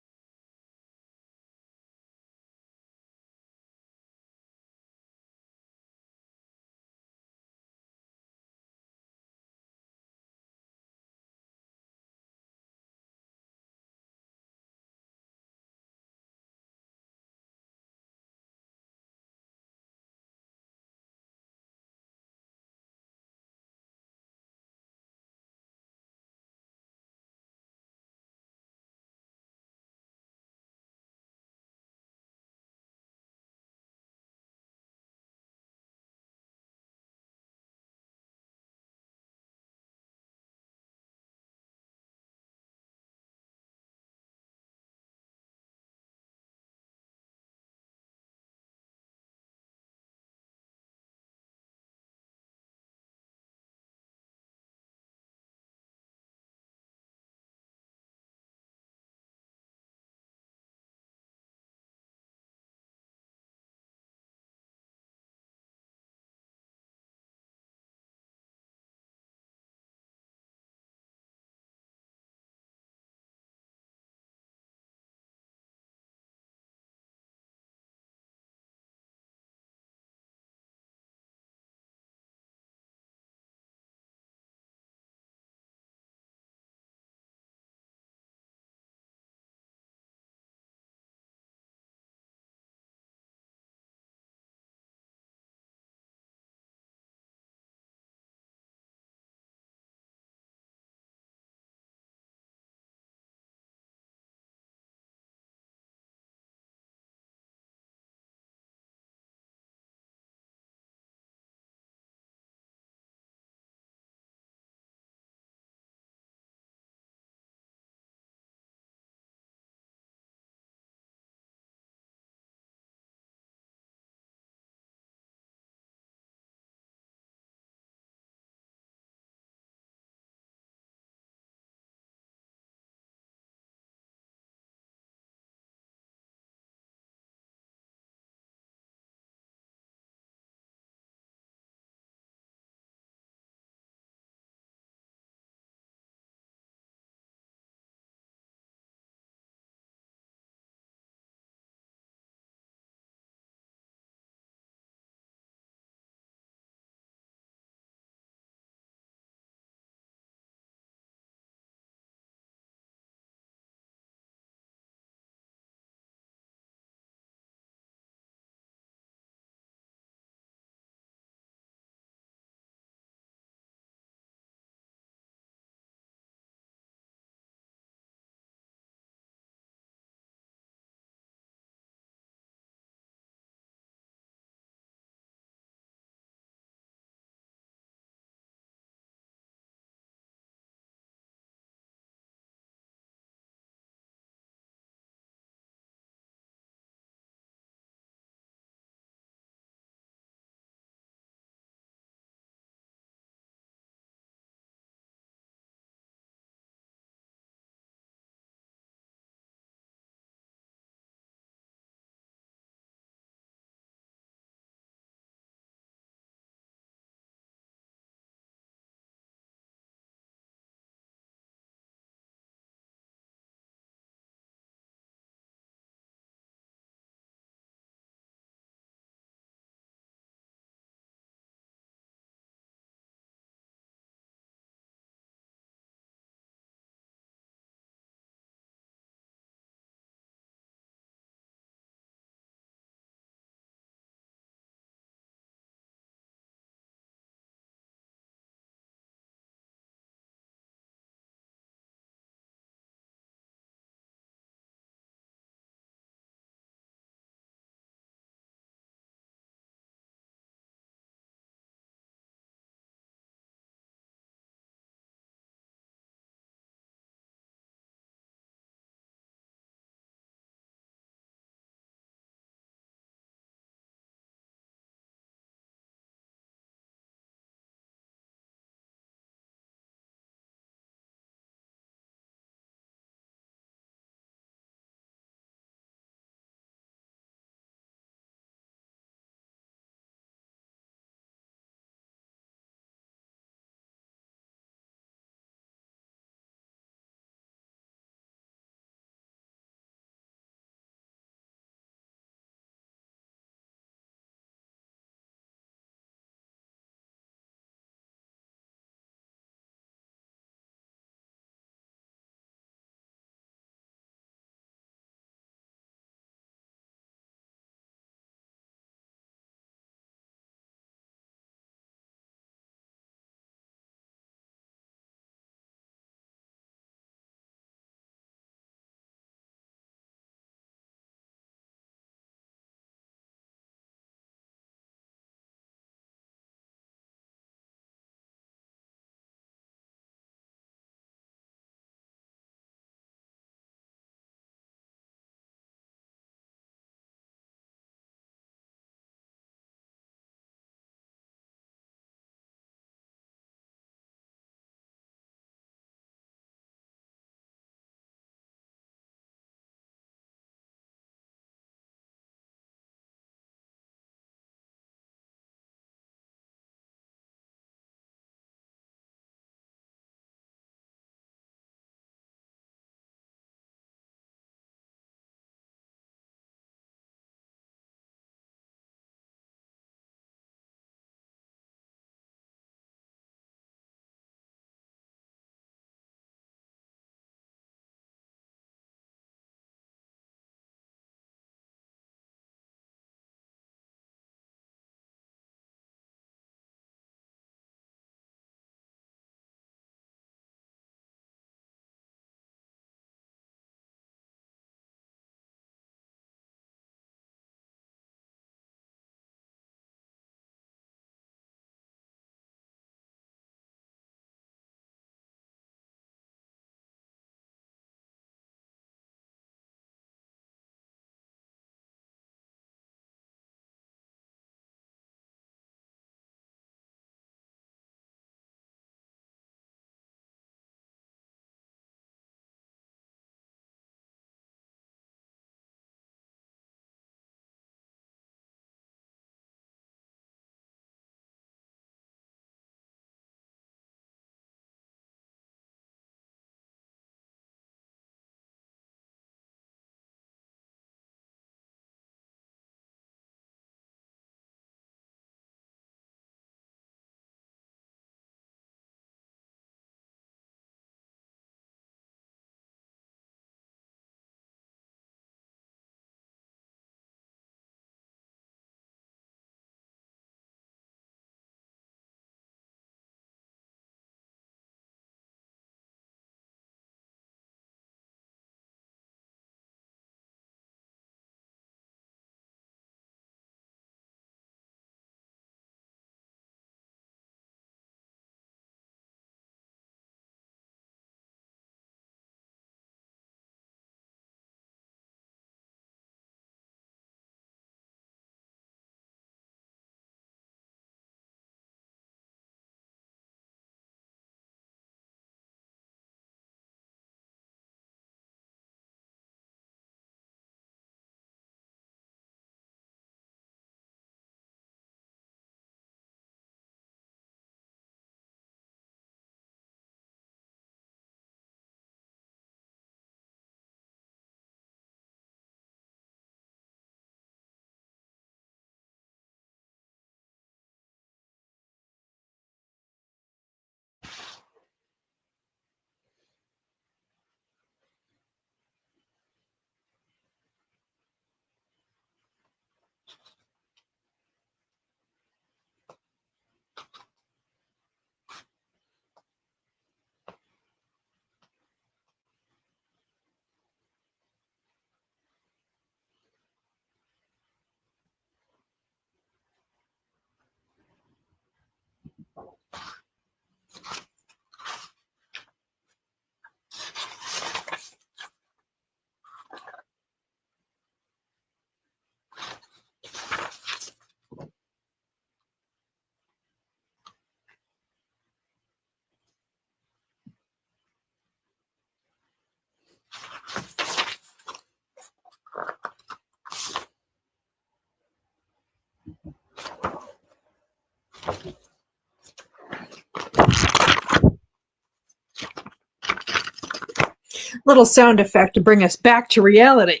Little sound effect to bring us back to reality.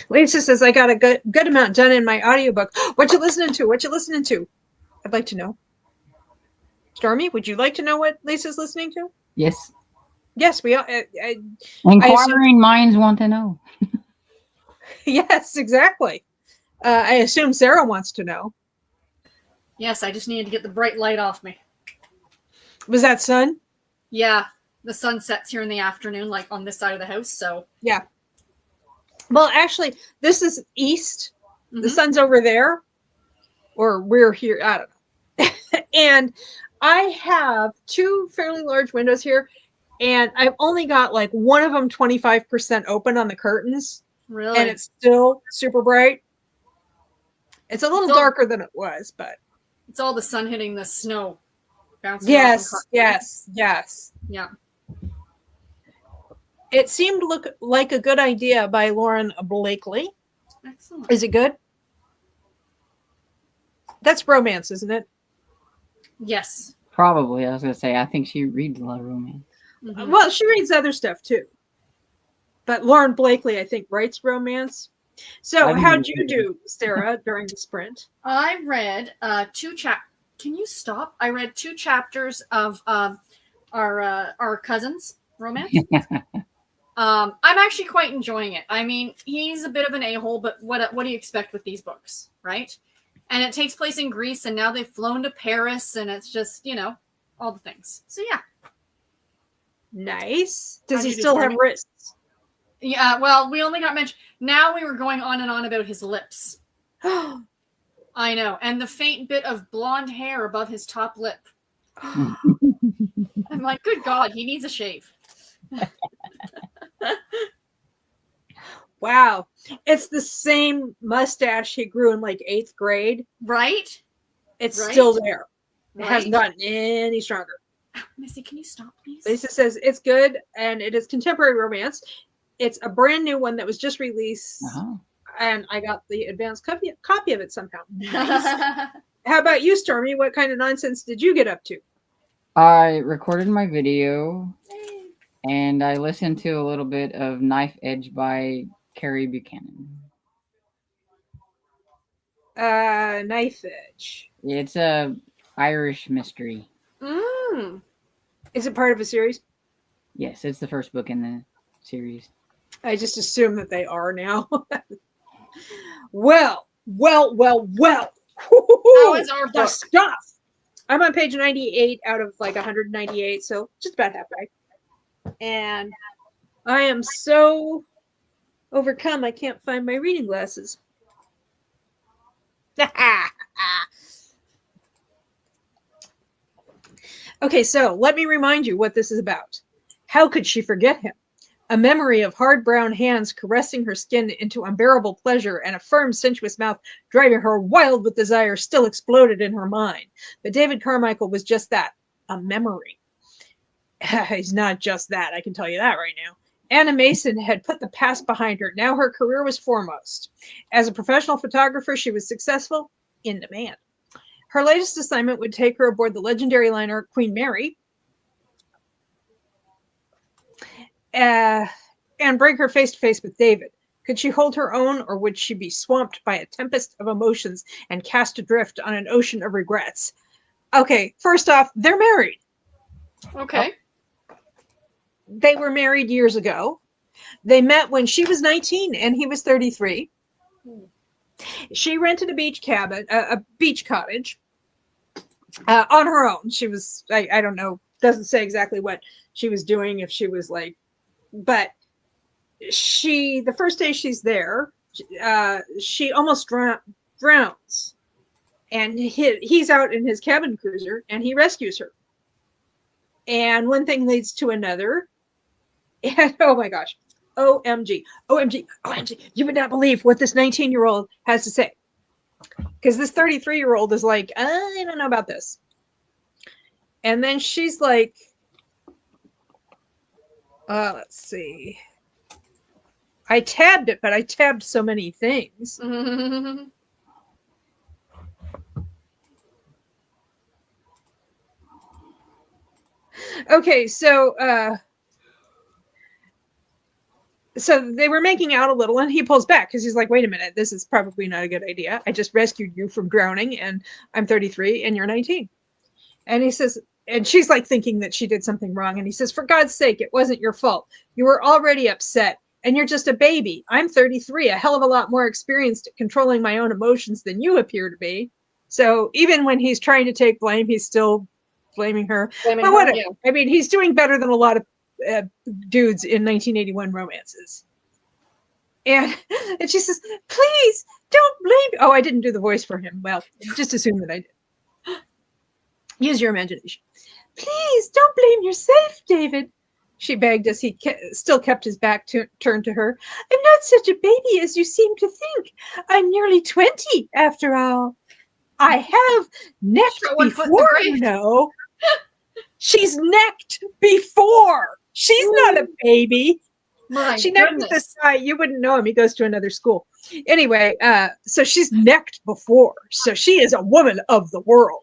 Lisa says, I got a good amount done in my audiobook. What you listening to? What you listening to? I'd like to know. Stormy, would you like to know what Lisa's listening to? Yes. Yes, we are. Inquiring minds want to know. Yes, exactly. I assume Sarah wants to know. Yes, I just needed to get the bright light off me. Was that sun? Yeah, the sun sets here in the afternoon, like on this side of the house, so. Yeah. Well, actually, this is east. Mm-hmm. The sun's over there. Or we're here. I don't know. And I have two fairly large windows here. And I've only got like one of them 25% open on the curtains. Really? And it's still super bright. It's a little darker than it was, but. It's all the sun hitting the snow. Bouncing yes, off yes. Yeah. It seemed to look like a good idea by Lauren Blakely. Excellent. Is it good? That's romance, isn't it? Yes. Probably. I was going to say, I think she reads a lot of romance. Mm-hmm. Well, she reads other stuff too. But Lauren Blakely, I think, writes romance. So how'd you do, Sarah, during the sprint? I read Can you stop? I read 2 chapters of our cousin's romance. I'm actually quite enjoying it. I mean, he's a bit of an a-hole, but what do you expect with these books, right? And it takes place in Greece, and now they've flown to Paris, and it's just, all the things. So, yeah. Nice. Does he still have wrists? Yeah, well, we only got mentioned. Now we were going on and on about his lips. I know. And the faint bit of blonde hair above his top lip. I'm like, good God, he needs a shave. Wow. It's the same mustache he grew in like 8th grade. Right? It's still there. It hasn't gotten any stronger. Missy, can you stop, please? Lisa says it's good and it is contemporary romance. It's a brand new one that was just released. And I got the advanced copy of it somehow. Nice. How about you, Stormy? What kind of nonsense did you get up to? I recorded my video and I listened to a little bit of Knife Edge by Carrie Buchanan. Knife Edge. It's a Irish mystery. Is it part of a series? Yes, it's the first book in the series. I just assume that they are now. Well. How is our book? Stuff. I'm on page 98 out of like 198, so just about halfway. And I am so overcome, I can't find my reading glasses. Okay, so let me remind you what this is about. How could she forget him? A memory of hard brown hands caressing her skin into unbearable pleasure and a firm, sensuous mouth driving her wild with desire still exploded in her mind. But David Carmichael was just that, a memory. He's not just that, I can tell you that right now. Anna Mason had put the past behind her. Now her career was foremost. As a professional photographer, she was successful, in demand. Her latest assignment would take her aboard the legendary liner Queen Mary, and bring her face to face with David. Could she hold her own, or would she be swamped by a tempest of emotions and cast adrift on an ocean of regrets? Okay, first off, they're married. Okay. They were married years ago. They met when she was 19 and he was 33. She rented a beach cabin, a beach cottage, on her own. She was, I don't know, doesn't say exactly what she was doing, if she was like, but the first day she's there, she almost drowns. And he's out in his cabin cruiser and he rescues her. And one thing leads to another. And oh my gosh, OMG, OMG, OMG. You would not believe what this 19-year-old has to say. Because this 33-year-old is like, I don't know about this. And then she's like, let's see. I tabbed it, but I tabbed so many things. Okay, so they were making out a little, and he pulls back because he's like, wait a minute, this is probably not a good idea. I just rescued you from drowning, and I'm 33 and you're 19. And he says, and she's like thinking that she did something wrong. And he says, for God's sake, it wasn't your fault. You were already upset and you're just a baby. I'm 33, a hell of a lot more experienced at controlling my own emotions than you appear to be. So even when he's trying to take blame, he's still blaming her. But whatever. Yeah. I mean, he's doing better than a lot of dudes in 1981 romances. And she says, please don't blame. Oh, I didn't do the voice for him. Well, just assume that I did. Use your imagination. Please don't blame yourself, David, she begged as he still kept his back turned to her. I'm not such a baby as you seem to think. I'm nearly 20, after all. I have necked before, you know. She's necked before. She's not a baby. She necked with this guy. You wouldn't know him. He goes to another school. Anyway, so she's necked before. So she is a woman of the world.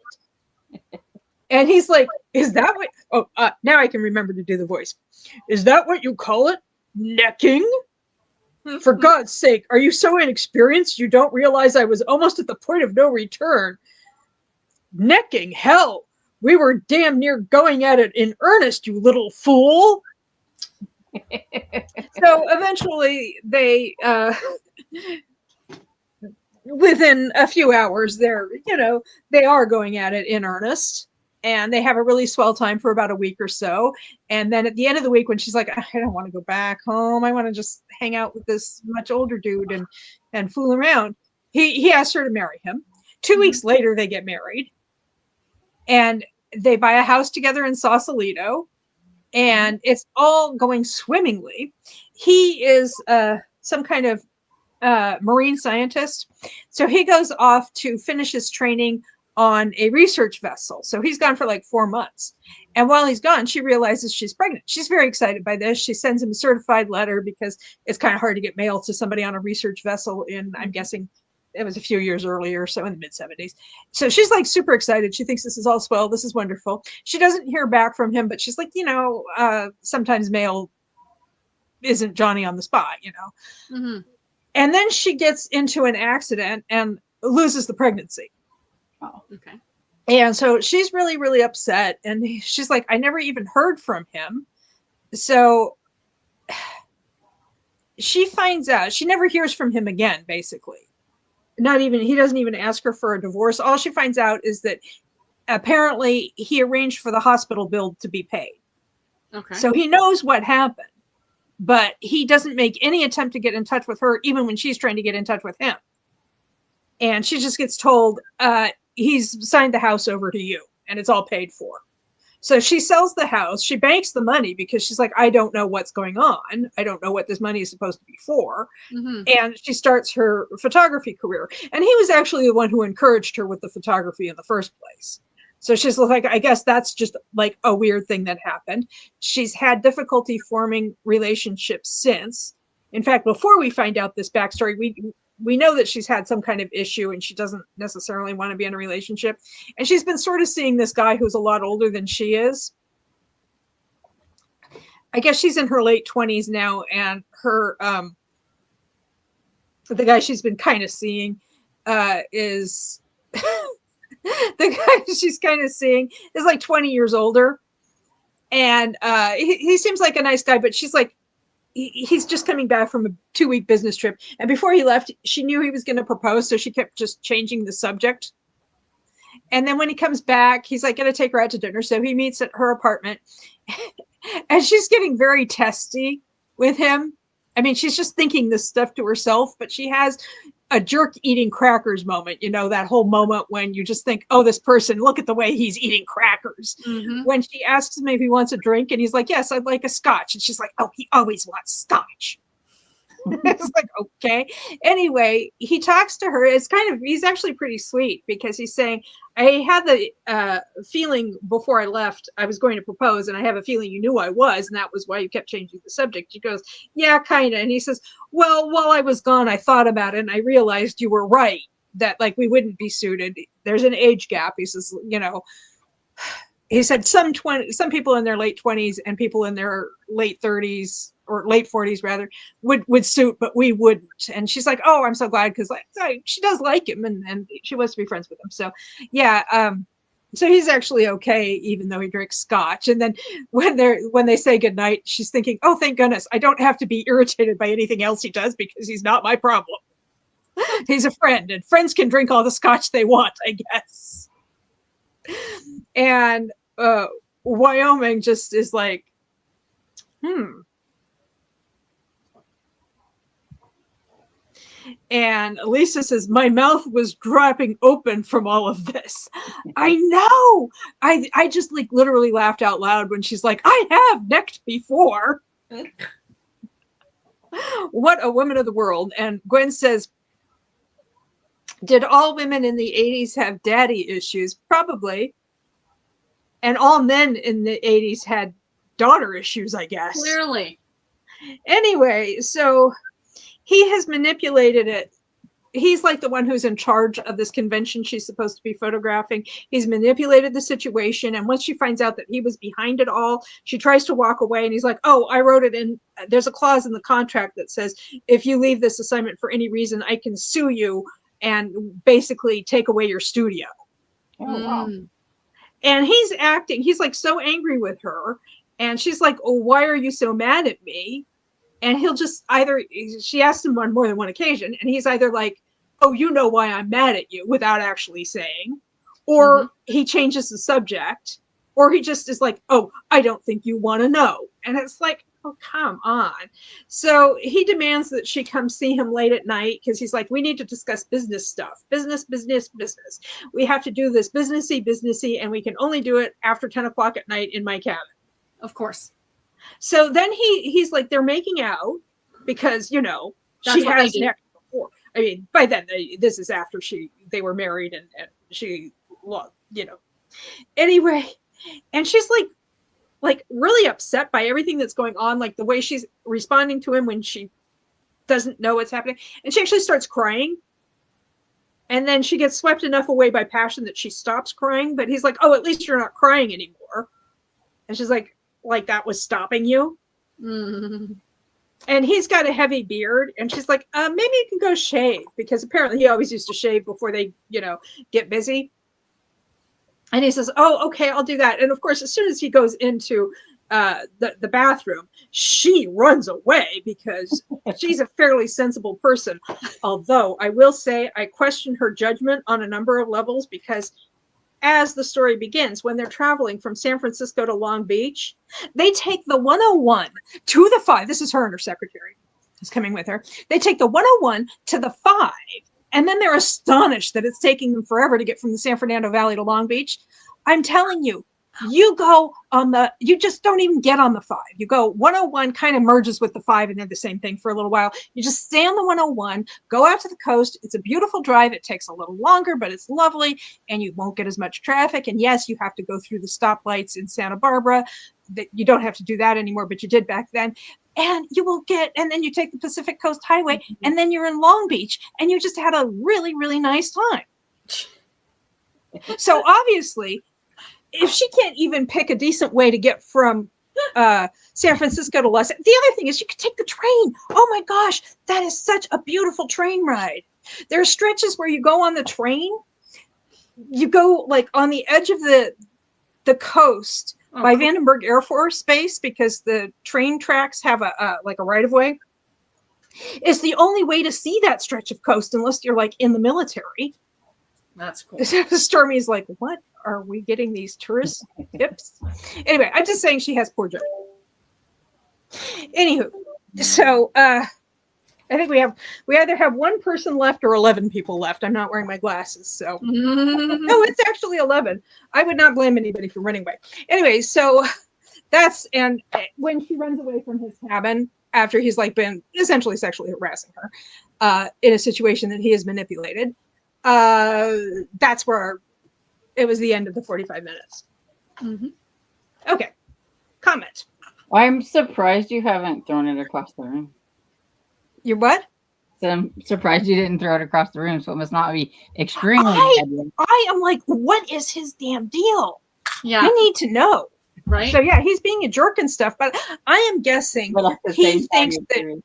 And he's like, is that what? Oh, now I can remember to do the voice. Is that what you call it? Necking? For God's sake, are you so inexperienced you don't realize I was almost at the point of no return? Necking? Hell, we were damn near going at it in earnest, you little fool. So eventually they, within a few hours, they are going at it in earnest. And they have a really swell time for about a week or so. And then at the end of the week, when she's like, I don't want to go back home. I want to just hang out with this much older dude and fool around. He asks her to marry him. 2 weeks later, they get married. And they buy a house together in Sausalito. And it's all going swimmingly. He is some kind of marine scientist. So he goes off to finish his training on a research vessel. So he's gone for like 4 months. And while he's gone, she realizes she's pregnant. She's very excited by this. She sends him a certified letter because it's kind of hard to get mail to somebody on a research vessel in, I'm guessing it was a few years earlier, so in the mid-70s. So she's like super excited. She thinks this is all swell. This is wonderful. She doesn't hear back from him, but she's like, sometimes mail isn't Johnny on the spot, And then she gets into an accident and loses the pregnancy. Oh, okay. And so she's really, really upset. And she's like, I never even heard from him. So she finds out, she never hears from him again, basically. He doesn't even ask her for a divorce. All she finds out is that apparently he arranged for the hospital bill to be paid. Okay. So he knows what happened, but he doesn't make any attempt to get in touch with her, even when she's trying to get in touch with him. And she just gets told, he's signed the house over to you and it's all paid for. So she sells the house. She banks the money because she's like, I don't know what's going on. I don't know what this money is supposed to be for. Mm-hmm. And she starts her photography career. And he was actually the one who encouraged her with the photography in the first place. So she's like, I guess that's just like a weird thing that happened. She's had difficulty forming relationships since. In fact, before we find out this backstory, we know that she's had some kind of issue and she doesn't necessarily want to be in a relationship. And she's been sort of seeing this guy who's a lot older than she is. I guess she's in her late 20s now, and her the guy she's been kind of seeing is the guy she's kind of seeing is like 20 years older. And he seems like a nice guy, but she's like, he's just coming back from a 2-week business trip. And before he left, she knew he was going to propose. So she kept just changing the subject. And then when he comes back, he's like going to take her out to dinner. So he meets at her apartment and she's getting very testy with him. I mean, she's just thinking this stuff to herself, but she has a jerk eating crackers moment, that whole moment when you just think, oh, this person, look at the way he's eating crackers. Mm-hmm. When she asks him if he wants a drink and he's like, yes, I'd like a scotch. And she's like, oh, he always wants scotch. It's like, okay. Anyway, he talks to her. He's actually pretty sweet because he's saying, I had the feeling before I left, I was going to propose, and I have a feeling you knew I was, and that was why you kept changing the subject. She goes, yeah, kind of. And he says, well, while I was gone, I thought about it, and I realized you were right, that like we wouldn't be suited. There's an age gap. He says, he said some people in their late 20s and people in their late 30s or late 40s rather would suit, but we wouldn't. And she's like, oh, I'm so glad, because she does like him and she wants to be friends with him. So yeah, so he's actually okay, even though he drinks scotch. And then when they say goodnight, she's thinking, oh, thank goodness, I don't have to be irritated by anything else he does because he's not my problem. He's a friend, and friends can drink all the scotch they want, I guess. And Wyoming just is like, And Lisa says, my mouth was dropping open from all of this. I know. I just like literally laughed out loud when she's like, I have necked before. What a woman of the world. And Gwen says, did all women in the 80s have daddy issues? Probably. And all men in the 80s had daughter issues, I guess. Clearly. Anyway, so he has manipulated it. He's like the one who's in charge of this convention she's supposed to be photographing. He's manipulated the situation. And once she finds out that he was behind it all, she tries to walk away. And he's like, oh, I wrote it in. There's a clause in the contract that says, if you leave this assignment for any reason, I can sue you and basically take away your studio. Oh, wow. And he's like so angry with her. And she's like, oh, why are you so mad at me? And he'll just she asked him on more than one occasion, and he's either like, oh, you know why I'm mad at you, without actually saying, or he changes the subject, or he just is like, oh, I don't think you want to know. And it's like, oh, come on. So he demands that she come see him late at night because he's like, we need to discuss business stuff. Business. We have to do this businessy, and we can only do it after 10 o'clock at night in my cabin. Of course. So then he's like, they're making out because, she has necked before. I mean, by then, this is after they were married and she, Anyway, and she's like really upset by everything that's going on, like the way she's responding to him when she doesn't know what's happening. And she actually starts crying. And then she gets swept enough away by passion that she stops crying. But he's like, oh, at least you're not crying anymore. And she's like that was stopping you. Mm-hmm. And he's got a heavy beard. And she's like, maybe you can go shave, because apparently he always used to shave before they, get busy. And he says, oh, okay, I'll do that. And of course, as soon as he goes into the bathroom, she runs away because she's a fairly sensible person. Although I will say I question her judgment on a number of levels, because as the story begins, when they're traveling from San Francisco to Long Beach, they take the 101 to the 5. This is her and her secretary who's coming with her. They take the 101 to the 5. And then they're astonished that it's taking them forever to get from the San Fernando Valley to Long Beach. I'm telling you, you just don't even get on the 5. You go 101, kind of merges with the 5, and they're the same thing for a little while. You just stay on the 101, go out to the coast. It's a beautiful drive. It takes a little longer, but it's lovely, and you won't get as much traffic. And yes, you have to go through the stoplights in Santa Barbara. That you don't have to do that anymore, but you did back then. And and then you take the Pacific Coast Highway, and then you're in Long Beach, and you just had a really, really nice time. So obviously, if she can't even pick a decent way to get from San Francisco to Los Angeles, the other thing is you could take the train. Oh my gosh, that is such a beautiful train ride. There are stretches where you go on the train you go like on the edge of the coast by cool. Vandenberg Air Force Base, because the train tracks have a like a right of way. It's the only way to see that stretch of coast unless you're like in the military. That's cool. Stormy's like, what are we getting these tourist tips? Anyway, I'm just saying she has poor judgment. Anywho, so I think we either have one person left or 11 people left. I'm not wearing my glasses, so no, it's actually 11. I would not blame anybody for running away. Anyway, so that's, and when she runs away from his cabin after he's like been essentially sexually harassing her in a situation that he has manipulated, that's where it was the end of the 45 minutes. Okay, comment. I'm surprised you haven't thrown it across the room. You're what? So I'm surprised you didn't throw it across the room. So it must not be extremely heavy. I am like, what is his damn deal? Yeah, I need to know. right. So yeah, he's being a jerk and stuff, but I am guessing he thinks that.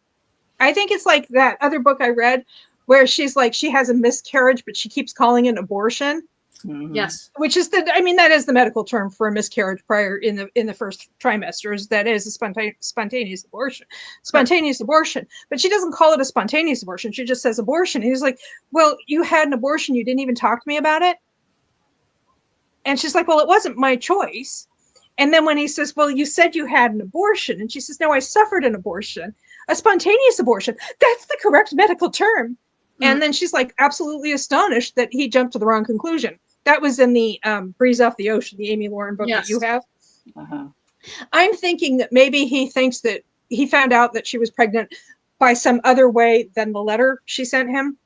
I think it's like that other book I read where she's like, she has a miscarriage, but she keeps calling it an abortion. Yes, Which is that is the medical term for a miscarriage prior in the first trimesters. That is a spontaneous abortion. Spontaneous abortion. But she doesn't call it a spontaneous abortion. She just says abortion. And he's like, well, you had an abortion. You didn't even talk to me about it. And she's like, well, it wasn't my choice. And then when he says, well, you said you had an abortion. And she says, no, I suffered an abortion. A spontaneous abortion. That's the correct medical term. And then she's like absolutely astonished that he jumped to the wrong conclusion. That was in the Breeze Off the Ocean, the Amy Lauren book that you have. I'm thinking that maybe he thinks that he found out that she was pregnant by some other way than the letter she sent him,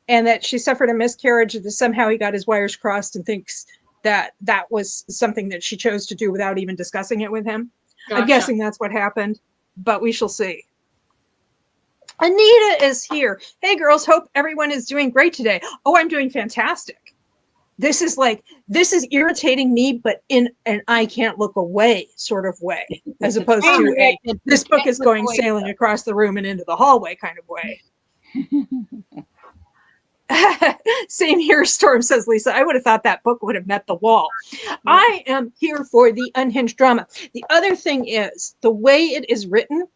and that she suffered a miscarriage, and that somehow he got his wires crossed and thinks that that was something that she chose to do without even discussing it with him. Gotcha. I'm guessing that's what happened, but we shall see. Anita is here. Hey, girls. Hope everyone is doing great today. Oh, I'm doing fantastic. This is irritating me, but in an I can't look away sort of way, as opposed to this book is going sailing across the room and into the hallway kind of way. Same here, Storm, says Lisa. I would have thought that book would have met the wall. I am here for the unhinged drama. The other thing is the way it is written.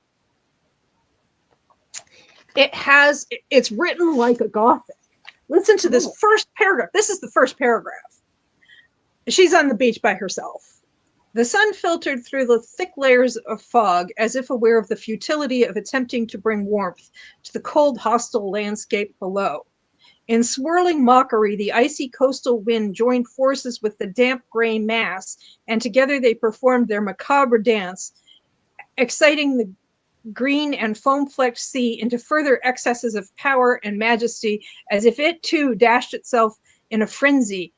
It's written like a Gothic. Listen to this first paragraph. This is the first paragraph. She's on the beach by herself. The sun filtered through the thick layers of fog, as if aware of the futility of attempting to bring warmth to the cold, hostile landscape below. In swirling mockery, the icy coastal wind joined forces with the damp gray mass, and together they performed their macabre dance, exciting the green and foam-flecked sea into further excesses of power and majesty, as if it too dashed itself in a frenzy,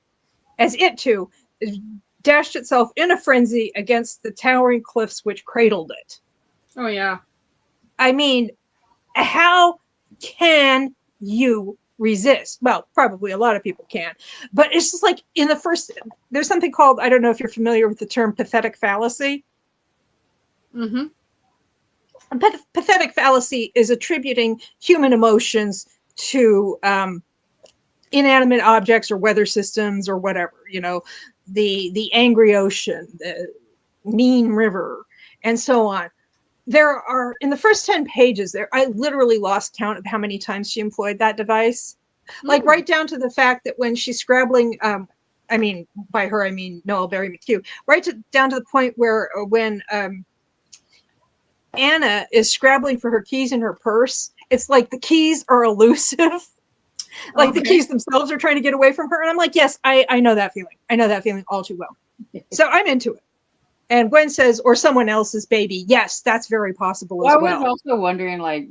against the towering cliffs which cradled it. Oh, yeah. I mean, how can you resist? Well, probably a lot of people can, but it's just like in the first, there's something called, I don't know if you're familiar with the term pathetic fallacy. Pathetic fallacy is attributing human emotions to inanimate objects or weather systems or whatever, the angry ocean, the mean river, and so on. There are, in the first 10 pages, I literally lost count of how many times she employed that device. Like right down to the fact that when she's scrabbling, by her, I mean Noel Barry McHugh, down to the point where when Anna is scrabbling for her keys in her purse, it's like the keys are elusive. Like the keys themselves are trying to get away from her. And I'm like, yes, I know that feeling. I know that feeling all too well. So I'm into it. And Gwen says, or someone else's baby. Yes, that's very possible as well. I was also wondering, like,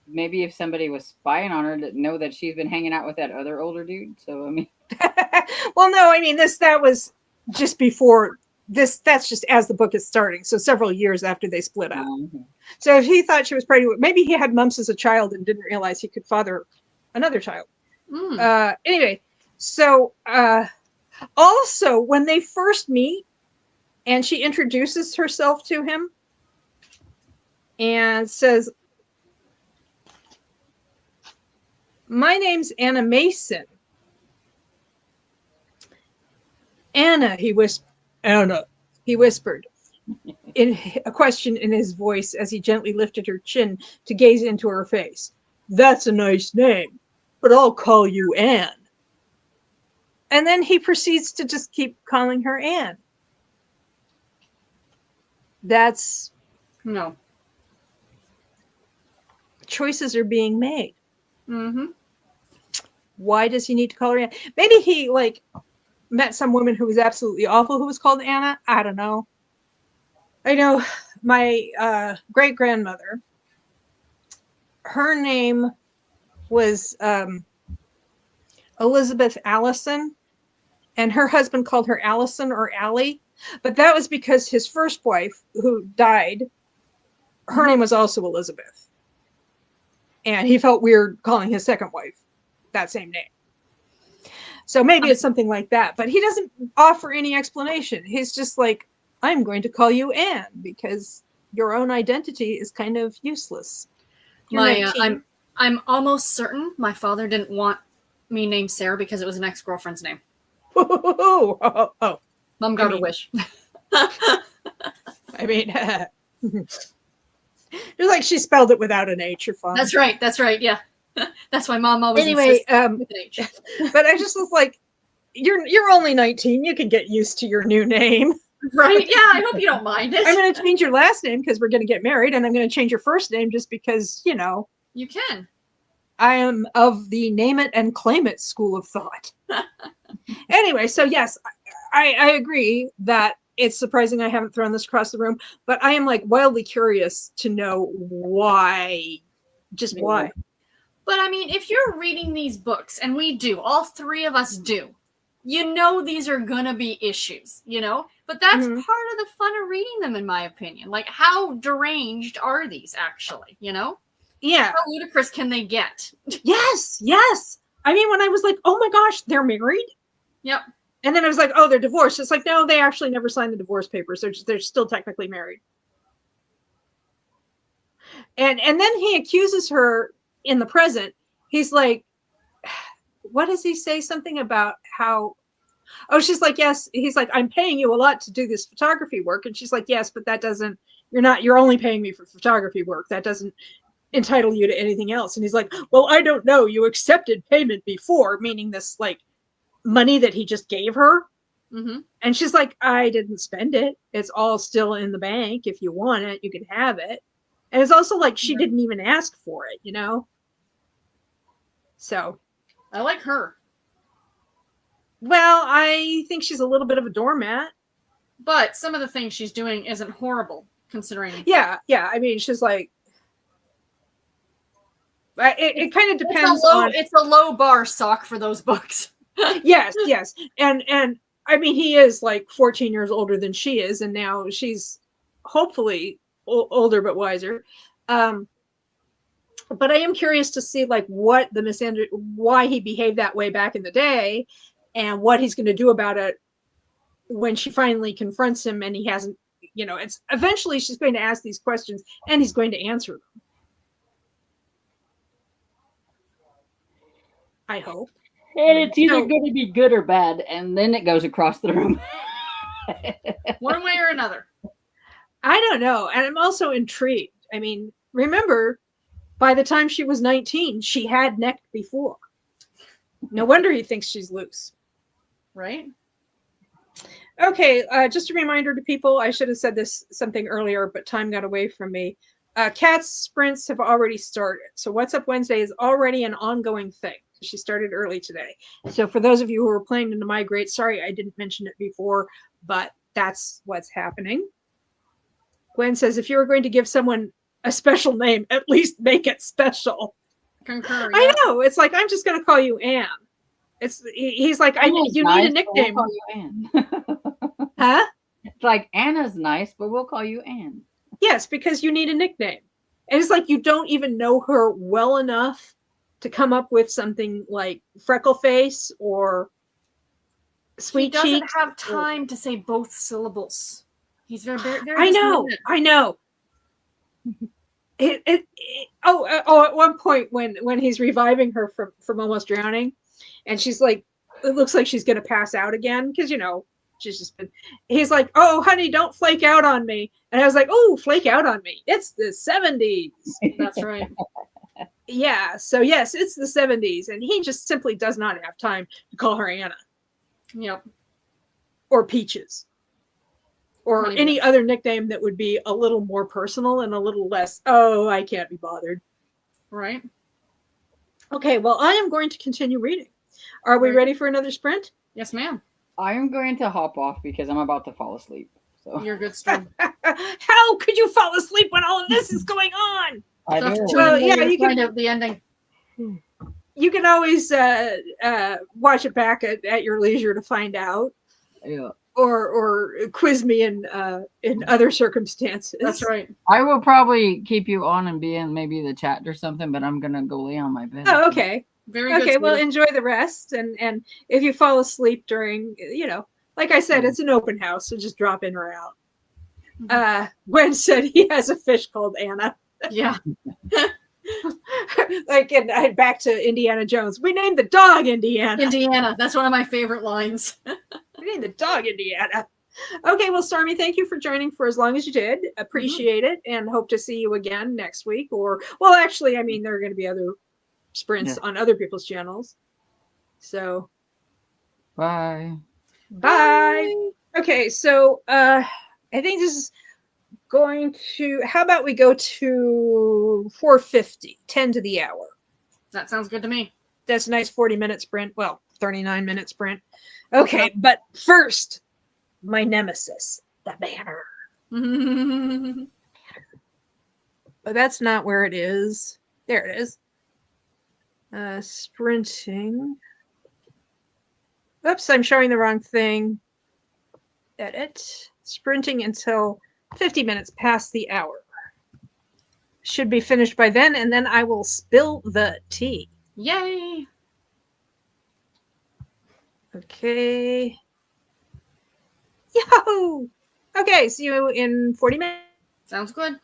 maybe if somebody was spying on her to know that she's been hanging out with that other older dude. So, I mean. Well, no, I mean, that was just before this. That's just as the book is starting. So several years after they split up. So if he thought she was pregnant, maybe he had mumps as a child and didn't realize he could father another child. Anyway, so also when they first meet and she introduces herself to him and says, "My name's Anna Mason." Anna, Anna, he whispered, in a question in his voice as he gently lifted her chin to gaze into her face. That's a nice name, but I'll call you Anne. And then he proceeds to just keep calling her Anne. That's... No. Choices are being made. Mm-hmm. Why does he need to call her Anne? Maybe he, like, met some woman who was absolutely awful who was called Anna. I don't know. I know my great-grandmother, her name was Elizabeth Allison, and her husband called her Allison or Allie, but that was because his first wife, who died, her name was also Elizabeth. And he felt weird calling his second wife that same name. So maybe it's something like that, but he doesn't offer any explanation. He's just like, I'm going to call you Anne because your own identity is kind of useless. I'm almost certain my father didn't want me named Sarah because it was an ex-girlfriend's name. Oh. Mom got her wish. I mean, just like she spelled it without an H. You're fine. That's right. Yeah, that's why Mom always. Anyway, with an H. But I just was like, you're only 19. You can get used to your new name. Right? Yeah, I hope you don't mind it. I'm going to change your last name because we're going to get married, and I'm going to change your first name just because, you know. You can. I am of the name it and claim it school of thought. Anyway, so yes, I agree that it's surprising I haven't thrown this across the room, but I am like wildly curious to know why. Just why. But I mean, if you're reading these books, and we do, all three of us do, you know these are going to be issues, you know? But that's part of the fun of reading them, in my opinion. Like, how deranged are these, actually, you know? Yeah. How ludicrous can they get? Yes. I mean, when I was like, oh my gosh, they're married? Yep. And then I was like, oh, they're divorced. It's like, no, they actually never signed the divorce papers. They're still technically married. And then he accuses her in the present. He's like, what does he say? Something about how, oh, she's like, yes. He's like, I'm paying you a lot to do this photography work. And she's like, yes, but that doesn't, you're only paying me for photography work. That doesn't entitle you to anything else. And he's like, well, I don't know. You accepted payment before, meaning this like money that he just gave her. Mm-hmm. And she's like, I didn't spend it. It's all still in the bank. If you want it, you can have it. And it's also like she didn't even ask for it, you know? So. I like her. Well, I think she's a little bit of a doormat. But some of the things she's doing isn't horrible, considering. Yeah. I mean, she's like, it kind of depends it's a low bar sock for those books. Yes. And I mean, he is like 14 years older than she is, and now she's hopefully older but wiser. But I am curious to see like what the why he behaved that way back in the day, and what he's going to do about it when she finally confronts him and he hasn't, you know, it's eventually she's going to ask these questions and he's going to answer them. I hope. And it's either going to be good or bad, and then it goes across the room. One way or another. I don't know. And I'm also intrigued. I mean, remember, by the time she was 19, she had necked before. No wonder he thinks she's loose. Right? Okay, just a reminder to people, I should have said something earlier, but time got away from me. Kat's sprints have already started. So What's Up Wednesday is already an ongoing thing. She started early today. So for those of you who are planning to migrate, sorry I didn't mention it before, but that's what's happening. Gwen says, if you were going to give someone a special name, at least make it special. Concur. I know. It's like, I'm just going to call you Anne. He's like, you need a nickname. We'll call you Anne. Huh? It's like, Anna's nice, but we'll call you Anne. Yes, because you need a nickname. And it's like you don't even know her well enough to come up with something like freckle face or sweet cheek. He doesn't have time to say both syllables. He's very I know. At one point when he's reviving her from almost drowning, and she's like, it looks like she's going to pass out again because, you know, She's just been, he's like, oh, honey, don't flake out on me. And I was like, oh, flake out on me. It's the 70s. That's right. Yeah. So, yes, it's the 70s. And he just simply does not have time to call her Anna. Yep. Or Peaches. Or Honey any Bitch. other nickname that would be a little more personal and a little less, oh, I can't be bothered. Right. Okay. Well, I am going to continue reading. Are we ready for another sprint? Yes, ma'am. I am going to hop off because I'm about to fall asleep. So You're good, Storm. How could you fall asleep when all of this is going on? I So do. Well, yeah, you can find out the ending. You can always watch it back at your leisure to find out, Yeah. or quiz me in other circumstances. That's right. I will probably keep you on and be in maybe the chat or something, but I'm gonna go lay on my bed. Oh, okay. Very good. Okay, well, sweetie. enjoy the rest, and if you fall asleep during, like I said, it's an open house, so just drop in or out. Gwen said he has a fish called Anna. Yeah. Like back to Indiana Jones. We named the dog Indiana. Indiana. That's one of my favorite lines. We named the dog Indiana. Okay, well, Stormy, thank you for joining for as long as you did. Appreciate it, and hope to see you again next week. Or, well, actually, I mean, there are going to be other sprints on other people's channels. So, Bye. bye. Okay, so I think this is going to. How about we go to 4:50, 10 to the hour? That sounds good to me. That's a nice 40-minute sprint. Well, 39-minute sprint. Okay, but first, my nemesis, the banner. But that's not where it is. There it is. Sprinting. Oops, I'm showing the wrong thing. Edit. Sprinting until 50 minutes past the hour. Should be finished by then, and then I will spill the tea. Yay! Okay. Yahoo! Okay, see you in 40 minutes. Sounds good.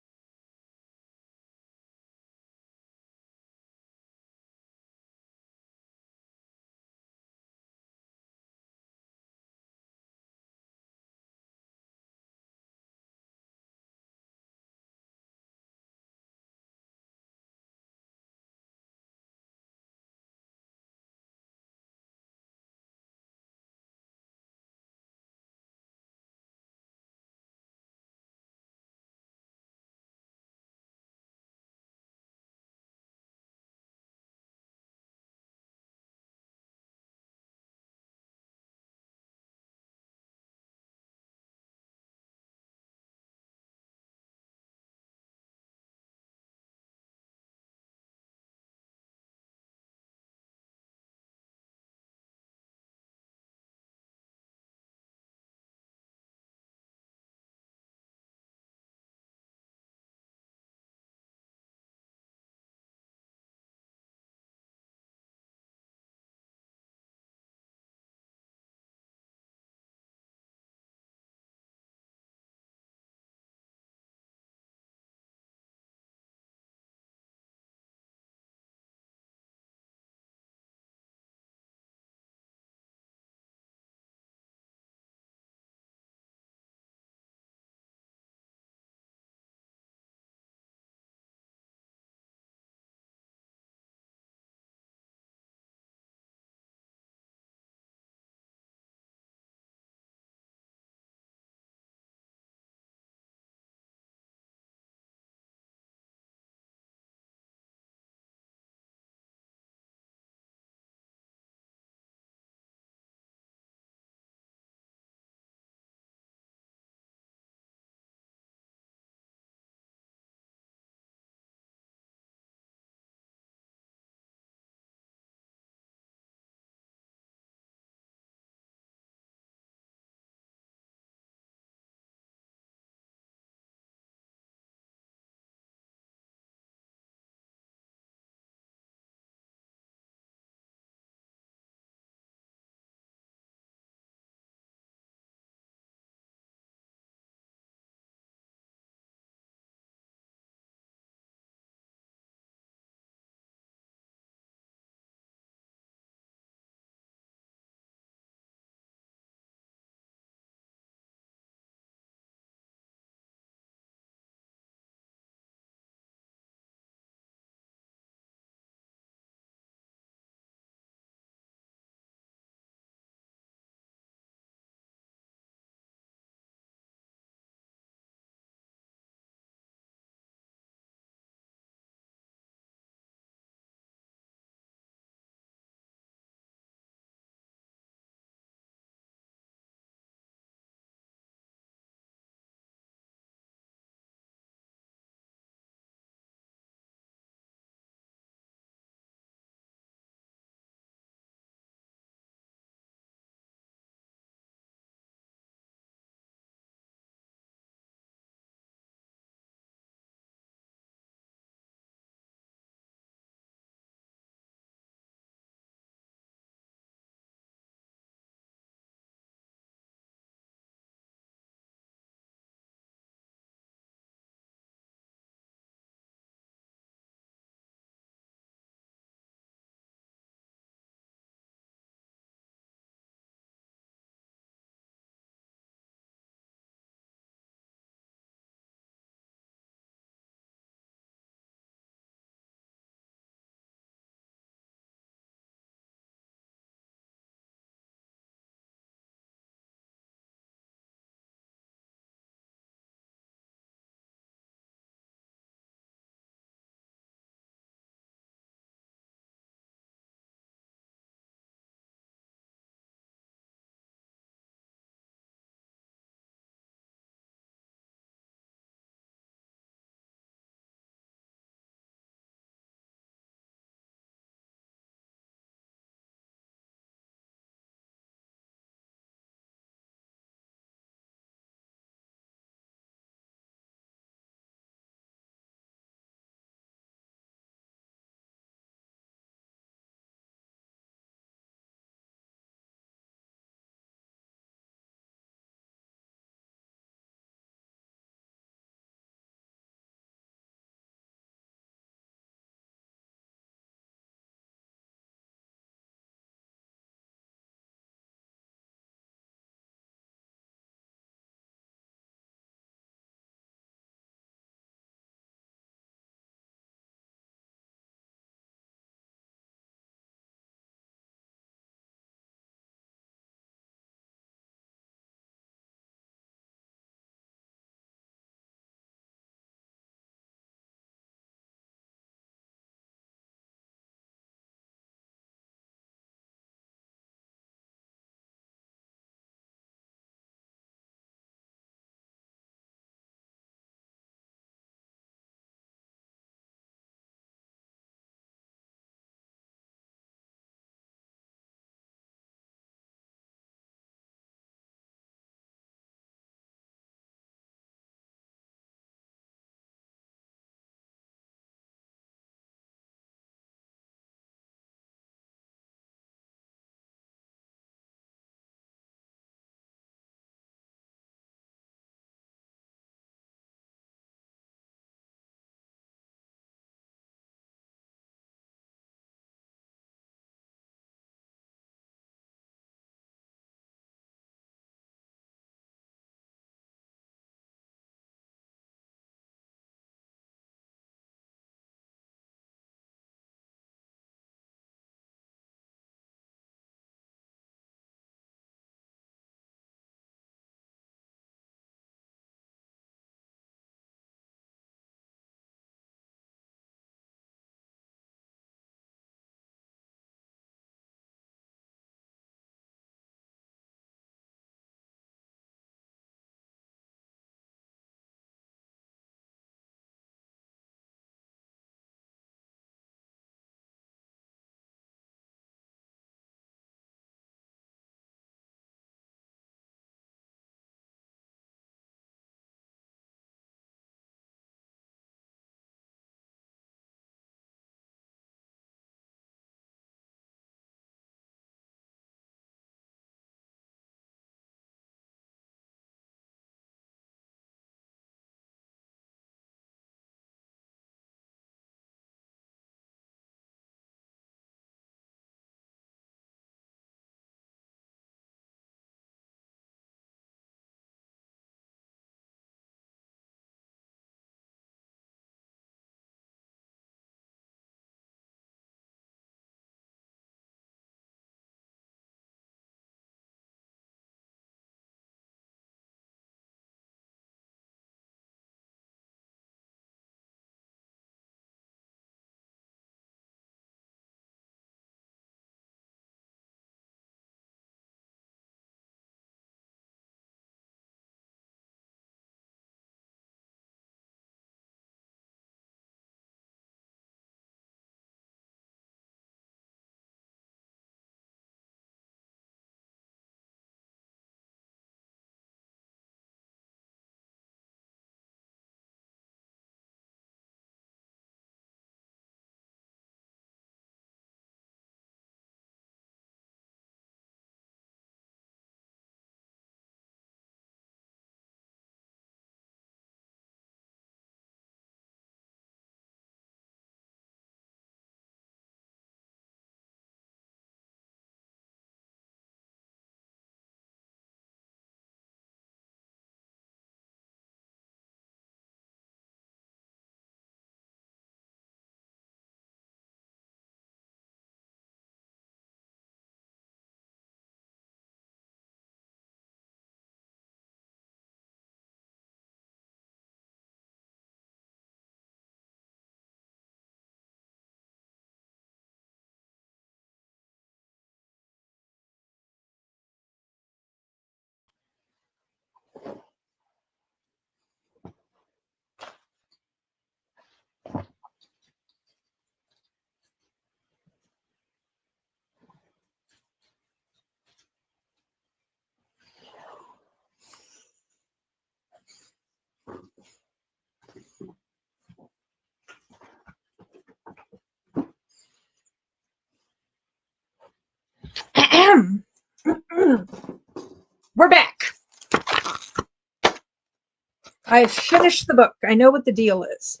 I finished the book. I know what the deal is.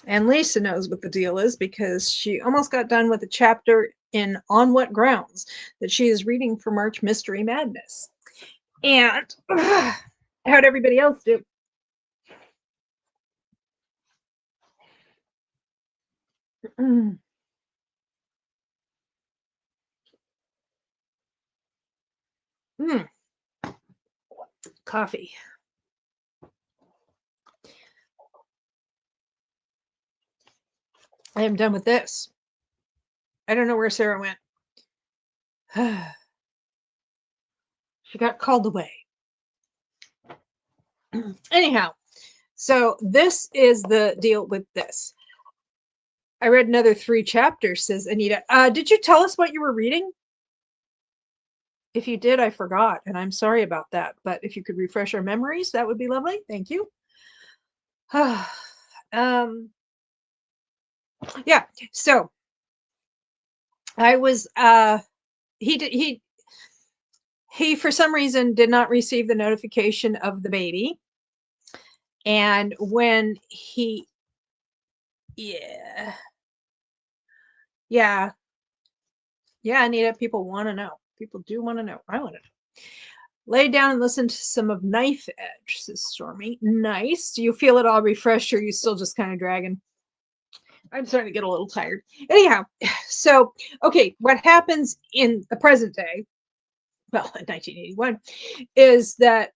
And Lisa knows what the deal is because she almost got done with a chapter in On What Grounds that she is reading for March Mystery Madness. And how'd everybody else do? Coffee. I am done with this. I don't know where Sarah went. She got called away. Anyhow, so this is the deal with this. I read another 3 chapters, says Anita. Did you tell us what you were reading? If you did, I forgot, and I'm sorry about that. But if you could refresh our memories, that would be lovely. Thank you. Yeah, so I was he for some reason did not receive the notification of the baby, and when he yeah Anita, people want to know. People do want to know. I want to know. Lay down and listen to some of Knife Edge, says Stormy. Nice. Do you feel it all refreshed, or are you still just kind of dragging? I'm starting to get a little tired. Anyhow, so, okay, what happens in the present day, well, in 1981, is that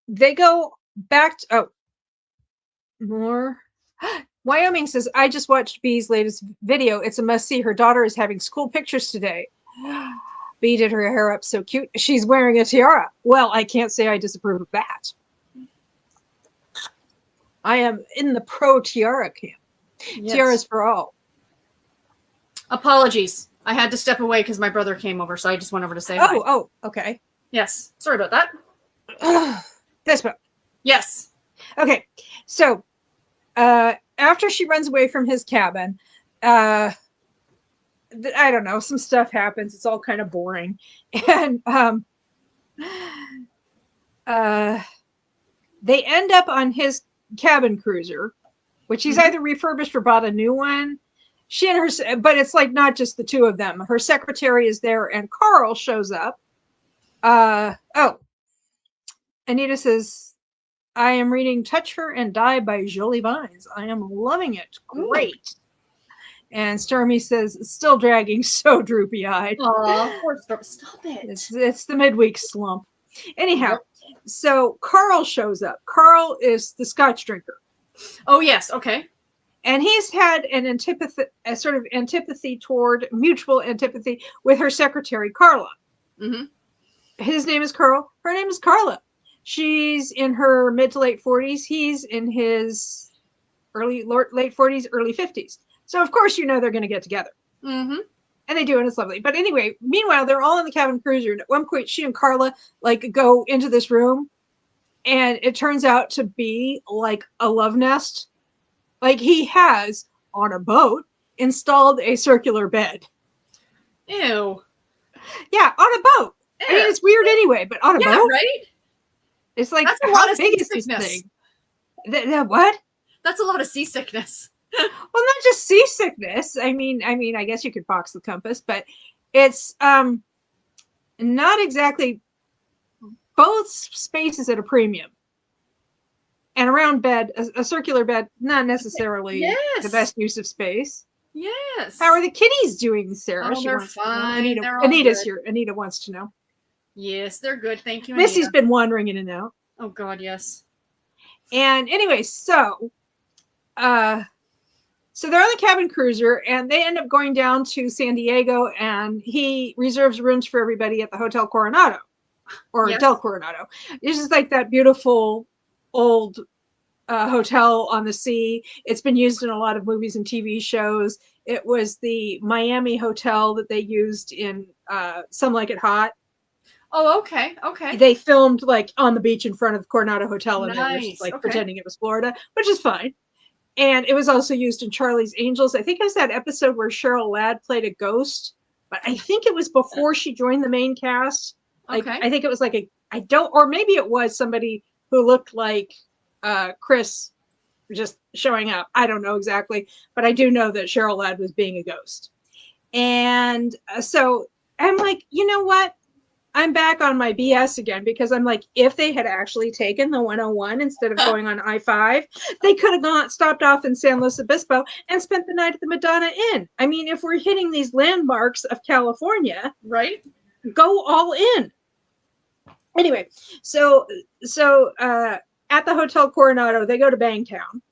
they go back to, more. Wyoming says, I just watched Bee's latest video. It's a must-see. Her daughter is having school pictures today. Bee did her hair up so cute. She's wearing a tiara. Well, I can't say I disapprove of that. I am in the pro tiara camp. Yes. Tiaras for all. Apologies. I had to step away because my brother came over, so I just went over to say hi. Oh, okay. Yes. Sorry about that. This book. Yes. Okay. So, after she runs away from his cabin, I don't know, some stuff happens. It's all kind of boring. And they end up on his cabin cruiser, which he's either refurbished or bought a new one. She and her, but it's like not just the two of them. Her secretary is there, and Carl shows up. Anita says, I am reading Touch Her and Die by Jolie Vines. I am loving it. Great. Ooh. And Stormy says, still dragging, so droopy-eyed. Aw, poor Stormy. Stop it. It's the midweek slump. Anyhow, so Carl shows up. Carl is the Scotch drinker. Oh, yes. Okay. And he's had a mutual antipathy with her secretary, Carla. Mm-hmm. His name is Carl. Her name is Carla. She's in her mid to late 40s. He's in his late 40s, early 50s. So, of course, they're going to get together. Mm-hmm. And they do, and it's lovely. But anyway, meanwhile, they're all in the cabin cruiser. And at one point, she and Carla, go into this room. And it turns out to be, a love nest. He has, on a boat, installed a circular bed. Ew. Yeah, on a boat. Ew. I mean, it's weird anyway, but on a boat? Yeah, right? It's like, that's a lot of big is this thing? What? That's a lot of seasickness. Well, not just seasickness. I mean, I guess you could box the compass, but it's not exactly. Both spaces at a premium. And around bed, a circular bed, not necessarily the best use of space. Yes. How are the kitties doing, Sarah? Oh, they're fine. Anita's here. Anita wants to know. Yes, they're good. Thank you, Missy's been wandering in and out. Oh, God, yes. And anyway, so they're on the cabin cruiser, and they end up going down to San Diego, and he reserves rooms for everybody at the Hotel Coronado, or Del Coronado. It's just like that beautiful old hotel on the sea. It's been used in a lot of movies and TV shows. It was the Miami hotel that they used in Some Like It Hot. Oh, okay. Okay. They filmed on the beach in front of the Coronado Hotel, and they were just pretending it was Florida, which is fine. And it was also used in Charlie's Angels. I think it was that episode where Cheryl Ladd played a ghost, but I think it was before she joined the main cast. I think it was or maybe it was somebody who looked like Chris just showing up. I don't know exactly, but I do know that Cheryl Ladd was being a ghost. And so I'm like, you know what? I'm back on my BS again, because I'm like, if they had actually taken the 101 instead of going on I-5, they could have stopped off in San Luis Obispo and spent the night at the Madonna Inn. I mean, if we're hitting these landmarks of California, right? Go all in. Anyway, so at the Hotel Coronado, they go to Bangtown.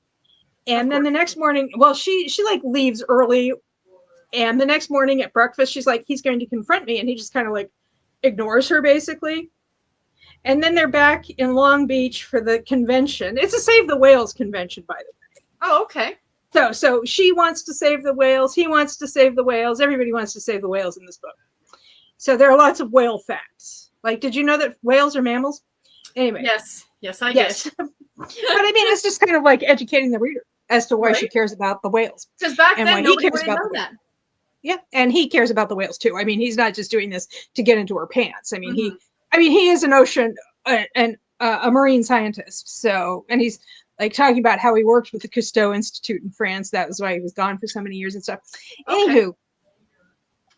And then the next morning, well, she like leaves early. And the next morning at breakfast, she's like, he's going to confront me. And he just kind of like ignores her, basically. And then they're back in Long Beach for the convention. It's a Save the Whales convention, by the way. Oh, okay. So she wants to save the whales. He wants to save the whales. Everybody wants to save the whales in this book. So there are lots of whale facts. Like, did you know that whales are mammals? Anyway. Yes, I guess. But I mean, it's just kind of like educating the reader as to why she cares about the whales. Because back then, nobody would know that. Yeah, and he cares about the whales too. I mean, he's not just doing this to get into her pants. I mean, he is an ocean and a marine scientist. So, and he's like talking about how he worked with the Cousteau Institute in France. That was why he was gone for so many years and stuff. Okay. Anywho,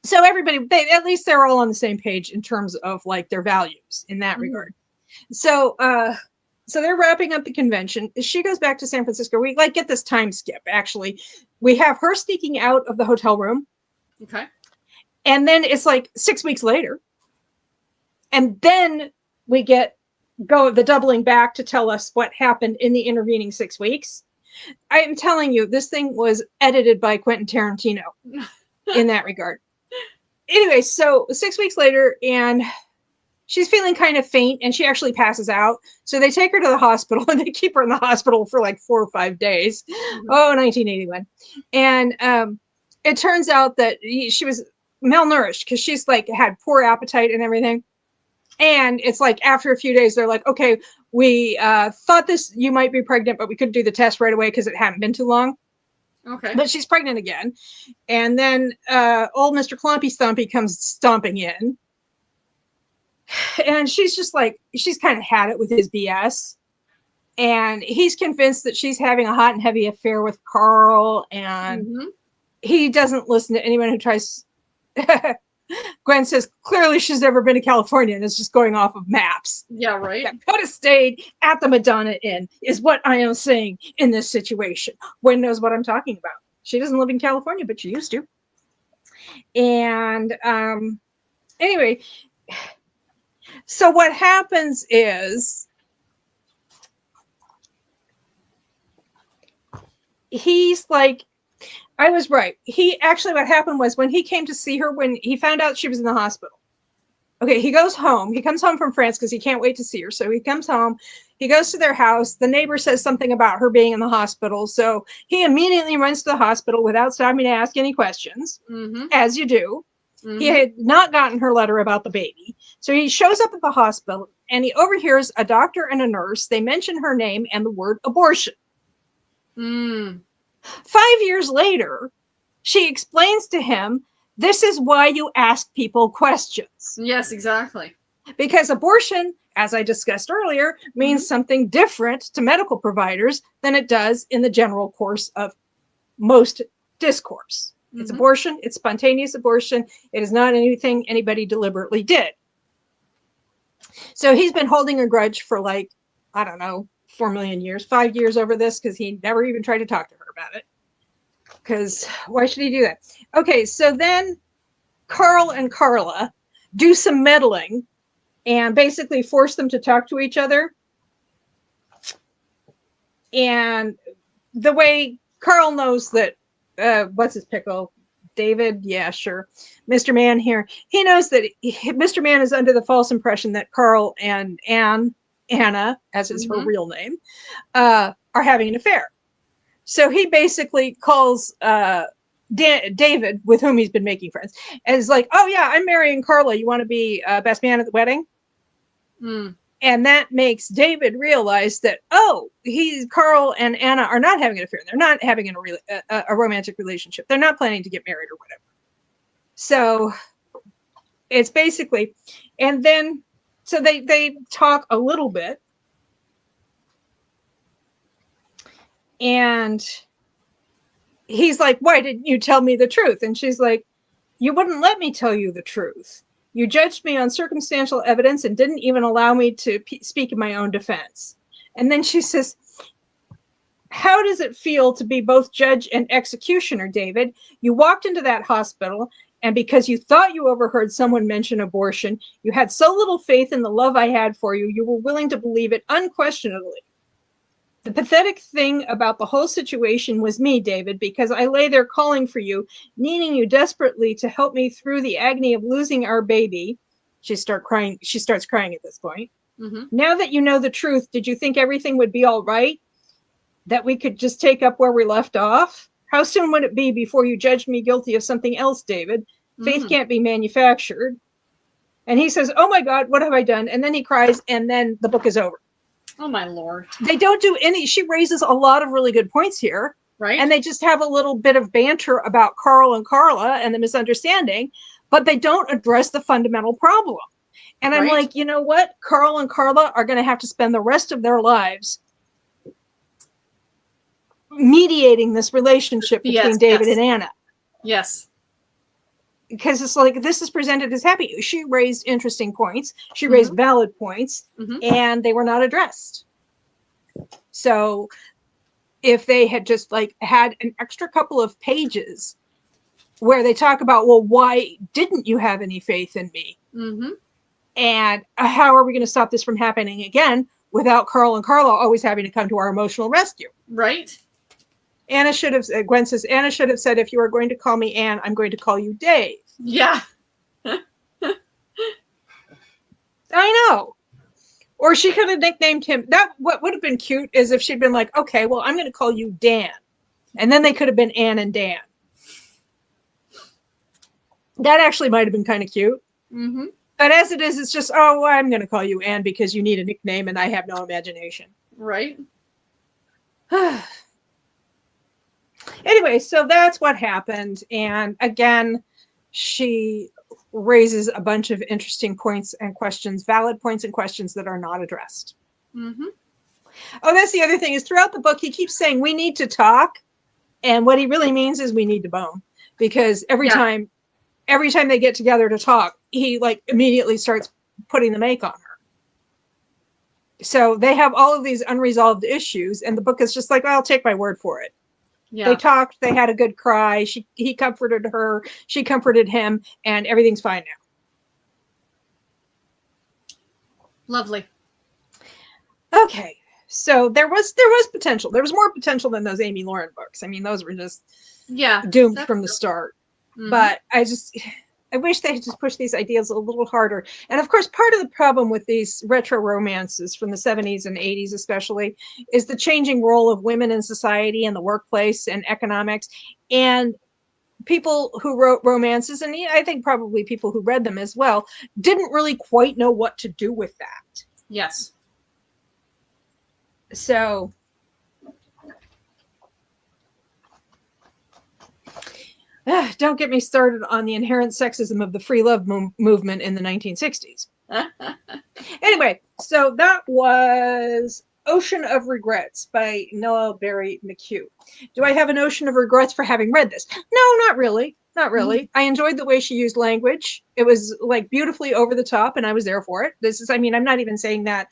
so everybody, at least they're all on the same page in terms of like their values in that regard. So, so they're wrapping up the convention. She goes back to San Francisco. We like get this time skip. Actually, we have her sneaking out of the hotel room. Okay. And then it's like 6 weeks later. And then we go the doubling back to tell us what happened in the intervening 6 weeks. I am telling you, this thing was edited by Quentin Tarantino in that regard. Anyway, so 6 weeks later, and she's feeling kind of faint, and she actually passes out. So they take her to the hospital, and they keep her in the hospital for like 4 or 5 days. 1981. And it turns out that she was malnourished because she's like had poor appetite and everything. And it's like after a few days, they're like, okay, we thought you might be pregnant, but we couldn't do the test right away because it hadn't been too long. Okay. But she's pregnant again. And then old Mr. Clumpy Stumpy comes stomping in. And she's just like, she's kind of had it with his BS. And he's convinced that she's having a hot and heavy affair with Carl. And he doesn't listen to anyone who tries. Gwen says, clearly she's never been to California and is just going off of maps. Yeah, right. Yeah, could have stayed at the Madonna Inn is what I am saying in this situation. Gwen knows what I'm talking about. She doesn't live in California, but she used to. And anyway, so what happens is he's like, I was right. What happened was when he came to see her, when he found out she was in the hospital. Okay, he goes home. He comes home from France because he can't wait to see her. So he comes home. He goes to their house. The neighbor says something about her being in the hospital. So he immediately runs to the hospital without stopping to ask any questions, as you do. He had not gotten her letter about the baby. So he shows up at the hospital and he overhears a doctor and a nurse. They mention her name and the word abortion. 5 years later, she explains to him, this is why you ask people questions. Yes, exactly. Because abortion, as I discussed earlier, means something different to medical providers than it does in the general course of most discourse. It's abortion. It's spontaneous abortion. It is not anything anybody deliberately did. So he's been holding a grudge for 4 million years, 5 years over this, because he never even tried to talk to her about it. Because why should he do that? Okay, so then Carl and Carla do some meddling and basically force them to talk to each other. And the way Carl knows that, what's his pickle? David? Yeah, sure. Mr. Mann here. He knows that Mr. Mann is under the false impression that Carl and Anna, as is her real name, are having an affair. So he basically calls David, with whom he's been making friends, and is like, oh yeah, I'm marrying Carla. You want to be best man at the wedding? And that makes David realize that, Carl and Anna are not having an affair. They're not having a romantic relationship. They're not planning to get married or whatever. So it's basically, and then, so they talk a little bit. And he's like, why didn't you tell me the truth? And she's like, you wouldn't let me tell you the truth. You judged me on circumstantial evidence and didn't even allow me to speak in my own defense. And then she says, how does it feel to be both judge and executioner, David? You walked into that hospital, and because you thought you overheard someone mention abortion, you had so little faith in the love I had for you, you were willing to believe it unquestionably. The pathetic thing about the whole situation was me, David, because I lay there calling for you, needing you desperately to help me through the agony of losing our baby. She starts crying at this point. Mm-hmm. Now that you know the truth, did you think everything would be all right? That we could just take up where we left off? How soon would it be before you judged me guilty of something else, David? Faith can't be manufactured. And he says, oh my God, what have I done? And then he cries, and then the book is over. Oh my Lord. They don't do any, she raises a lot of really good points here. Right. And they just have a little bit of banter about Carl and Carla and the misunderstanding, but they don't address the fundamental problem. And I'm like, you know what? Carl and Carla are going to have to spend the rest of their lives mediating this relationship between David and Anna. Yes. Because it's like, this is presented as happy. She raised interesting points. She raised valid points, and they were not addressed. So if they had just like had an extra couple of pages where they talk about, well, why didn't you have any faith in me? And how are we going to stop this from happening again without Carl and Carla always having to come to our emotional rescue? Right. Anna should have, Gwen says, Anna should have said, if you are going to call me Anne, I'm going to call you Dave. Yeah. I know. Or she could have nicknamed him. That what would have been cute is if she'd been like, okay, well, I'm going to call you Dan. And then they could have been Anne and Dan. That actually might have been kind of cute. But as it is, it's just, oh, well, I'm going to call you Anne because you need a nickname and I have no imagination. Right. Anyway, so that's what happened. And again, she raises a bunch of interesting points and questions, valid points and questions that are not addressed. Oh, that's the other thing is throughout the book, he keeps saying we need to talk. And what he really means is we need to bone, because every time they get together to talk, he like immediately starts putting the make on her. So they have all of these unresolved issues, and the book is just like, well, I'll take my word for it. Yeah. They talked, they had a good cry. He comforted her, she comforted him, and everything's fine now. Lovely. Okay. So there was potential. There was more potential than those Amy Lauren books. I mean, those were just doomed from the start. But I wish they had just pushed these ideas a little harder. And of course, part of the problem with these retro romances from the 70s and 80s especially is the changing role of women in society and the workplace and economics. And people who wrote romances, and I think probably people who read them as well, didn't really quite know what to do with that. Yes. So don't get me started on the inherent sexism of the free love movement in the 1960s. Anyway, so that was Ocean of Regrets by Noah Barry McHugh. Do I have an ocean of regrets for having read this? No, not really. Not really. I enjoyed the way she used language. It was like beautifully over the top, and I was there for it. I'm not even saying that.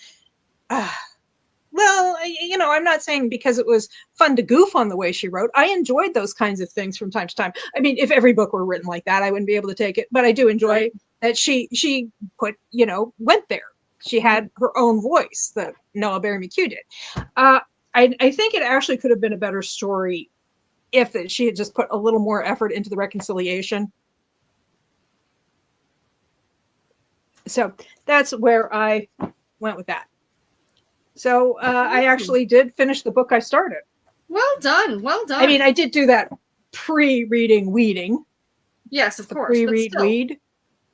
Well, I'm not saying because it was fun to goof on the way she wrote. I enjoyed those kinds of things from time to time. I mean, if every book were written like that, I wouldn't be able to take it. But I do enjoy that she put, went there. She had her own voice that Noah Barry McHugh did. I think it actually could have been a better story if she had just put a little more effort into the reconciliation. So that's where I went with that. So I actually did finish the book I started. Well done. Well done. I mean, I did do that pre-reading weeding. Yes, of course. Pre-read weed.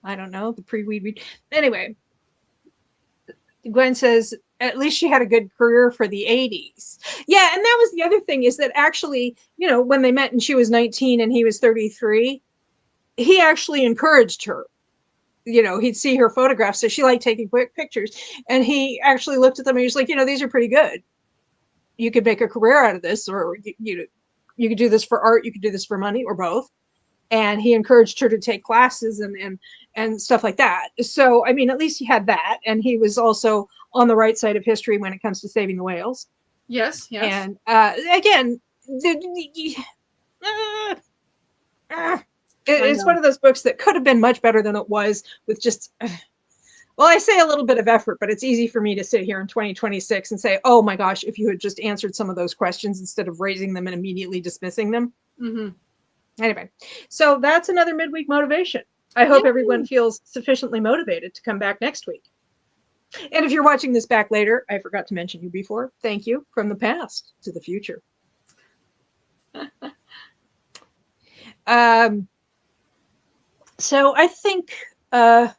I don't know. The pre-weed weed. Anyway, Gwen says, at least she had a good career for the 80s. Yeah, and that was the other thing is that actually, when they met and she was 19 and he was 33, he actually encouraged her. He'd see her photographs. So she liked taking quick pictures. And he actually looked at them and he was like, these are pretty good. you could make a career out of this, or you could do this for art, you could do this for money, or both. And he encouraged her to take classes and stuff like that. So, I mean, at least he had that. And he was also on the right side of history when it comes to saving the whales. Yes, yes. And again, it's one of those books that could have been much better than it was, with just, well, I say a little bit of effort, but it's easy for me to sit here in 2026 and say, oh my gosh, if you had just answered some of those questions instead of raising them and immediately dismissing them. Mm-hmm. Anyway, so that's another midweek motivation. I hope everyone feels sufficiently motivated to come back next week. And if you're watching this back later, I forgot to mention you before. Thank you. From the past to the future. So I think, I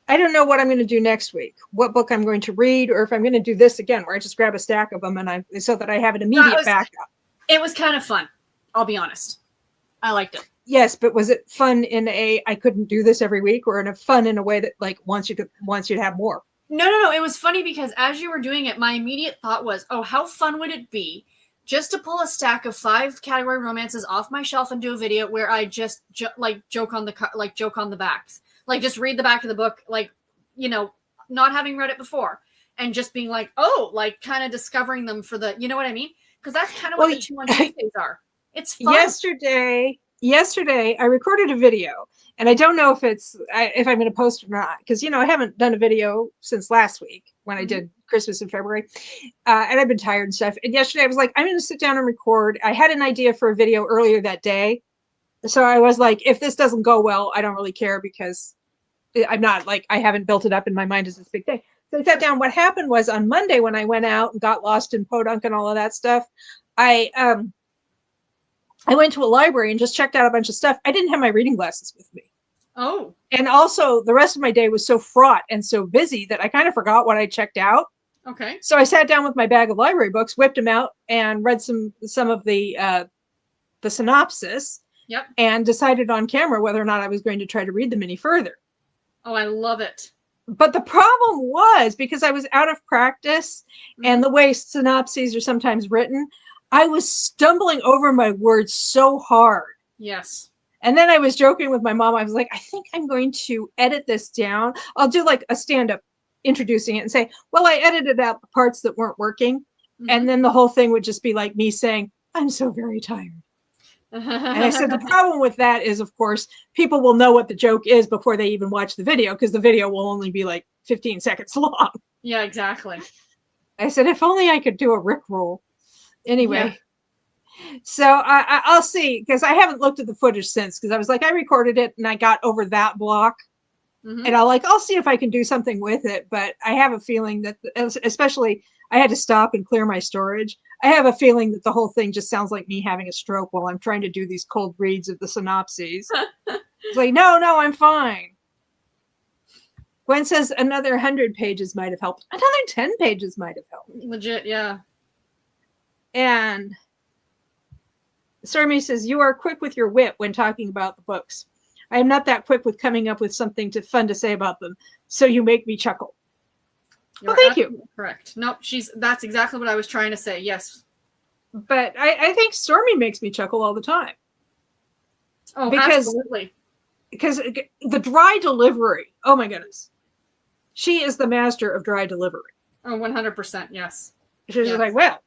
don't know what I'm going to do next week, what book I'm going to read, or if I'm going to do this again, where I just grab a stack of them and so that I have an immediate backup. It was kind of fun. I'll be honest. I liked it. Yes, but was it fun in I couldn't do this every week, or in a fun in a way that like wants you to have more? No. It was funny because as you were doing it, my immediate thought was, oh, how fun would it be just to pull a stack of 5 category romances off my shelf and do a video where I just joke on the backs, like just read the back of the book, like, you know, not having read it before, and just being like, oh, like kind of discovering them for the, you know what I mean? Because that's kind of what the 2 on Tuesdays are. It's fun. Yesterday, I recorded a video, and I don't know if I'm going to post it or not, because, you know, I haven't done a video since last week when I did Christmas in February, and I've been tired and stuff. And yesterday I was like, I'm going to sit down and record. I had an idea for a video earlier that day. So I was like, if this doesn't go well, I don't really care, because I'm not like, I haven't built it up in my mind as this big thing. So I sat down. What happened was on Monday, when I went out and got lost in Podunk and all of that stuff, I went to a library and just checked out a bunch of stuff. I didn't have my reading glasses with me. Oh. And also the rest of my day was so fraught and so busy that I kind of forgot what I checked out. Okay. So I sat down with my bag of library books, whipped them out, and read some of the synopsis. Yep. And decided on camera whether or not I was going to try to read them any further. Oh, I love it. But the problem was, because I was out of practice, and the way synopses are sometimes written, I was stumbling over my words so hard. Yes. And then I was joking with my mom. I was like, I think I'm going to edit this down. I'll do like a stand-up introducing it and say, well, I edited out the parts that weren't working. Mm-hmm. And then the whole thing would just be like me saying, I'm so very tired. And I said, the problem with that is, of course, people will know what the joke is before they even watch the video, because the video will only be like 15 seconds long. Yeah, exactly. I said, if only I could do a Rickroll. Anyway, so I'll see, because I haven't looked at the footage since, because I was like, I recorded it and I got over that block, and I'll see if I can do something with it. But I have a feeling that, especially, I had to stop and clear my storage. I have a feeling that the whole thing just sounds like me having a stroke while I'm trying to do these cold reads of the synopses. It's like, no, I'm fine. Gwen says another 100 pages might have helped. Another 10 pages might have helped. Legit, yeah. And Stormy says, you are quick with your wit when talking about the books. I am not that quick with coming up with something fun to say about them. So you make me chuckle. Well, thank you. Correct. Nope, that's exactly what I was trying to say. Yes. But I think Stormy makes me chuckle all the time. Oh, absolutely. Because the dry delivery, oh my goodness. She is the master of dry delivery. Oh, 100%. Yes. She's just like, well.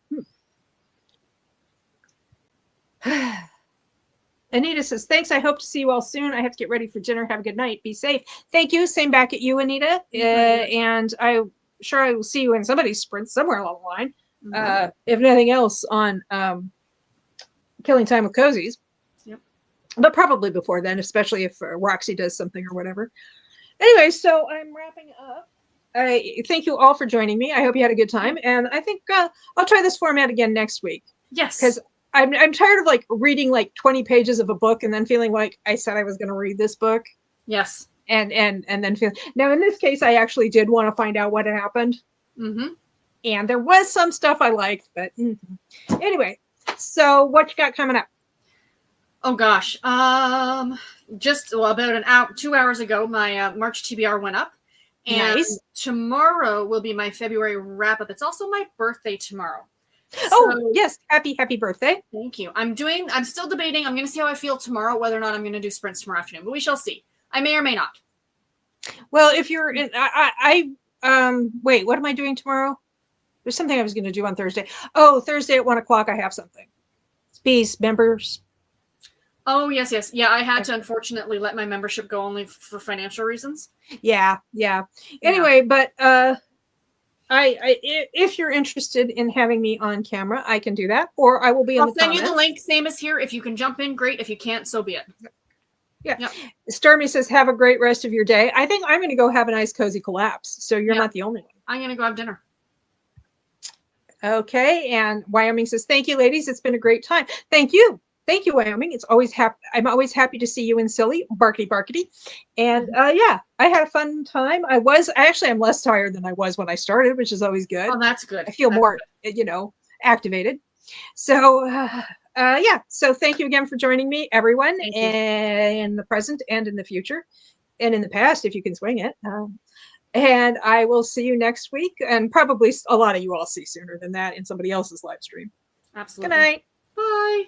Anita says, thanks. I hope to see you all soon. I have to get ready for dinner. Have a good night. Be safe. Thank you. Same back at you, Anita. And I'm sure I will see you in somebody's sprint somewhere along the line. If nothing else, on Killing Time with Cozies. Yep. But probably before then, especially if Roxy does something or whatever. Anyway, so I'm wrapping up. I thank you all for joining me. I hope you had a good time. And I think I'll try this format again next week. Yes. Because I'm tired of like reading like 20 pages of a book and then feeling like I said I was going to read this book. Yes. And then feel, now in this case, I actually did want to find out what happened. Mm-hmm. And there was some stuff I liked, but anyway, so what you got coming up? Oh gosh. Just about 2 hours ago, my March TBR went up. And nice. Tomorrow will be my February wrap up. It's also my birthday tomorrow. Oh, yes. Happy birthday. Thank you. I'm still debating. I'm going to see how I feel tomorrow, whether or not I'm going to do sprints tomorrow afternoon, but we shall see. I may or may not. Well, if you're in, wait, what am I doing tomorrow? There's something I was going to do on Thursday. Oh, Thursday at 1:00, I have something. Peace, members. Oh, yes. Yeah, I had to unfortunately let my membership go only for financial reasons. Yeah. Anyway, but if you're interested in having me on camera, I can do that, or I will be in the comments. I'll send you the link, same as here. If you can jump in, great. If you can't, so be it. Yeah. Yep. Stormy says, have a great rest of your day. I think I'm going to go have a nice cozy collapse. So you're not the only one. I'm going to go have dinner. Okay. And Wyoming says, thank you, ladies. It's been a great time. Thank you. Thank you, Wyoming. It's always happy. I'm always happy to see you in Silly, barkety. And I had a fun time. I'm less tired than I was when I started, which is always good. Oh, that's good. I feel more, activated. So, So thank you again for joining me, everyone, in the present and in the future, and in the past, if you can swing it. And I will see you next week, and probably a lot of you I'll see sooner than that in somebody else's live stream. Absolutely. Good night. Bye.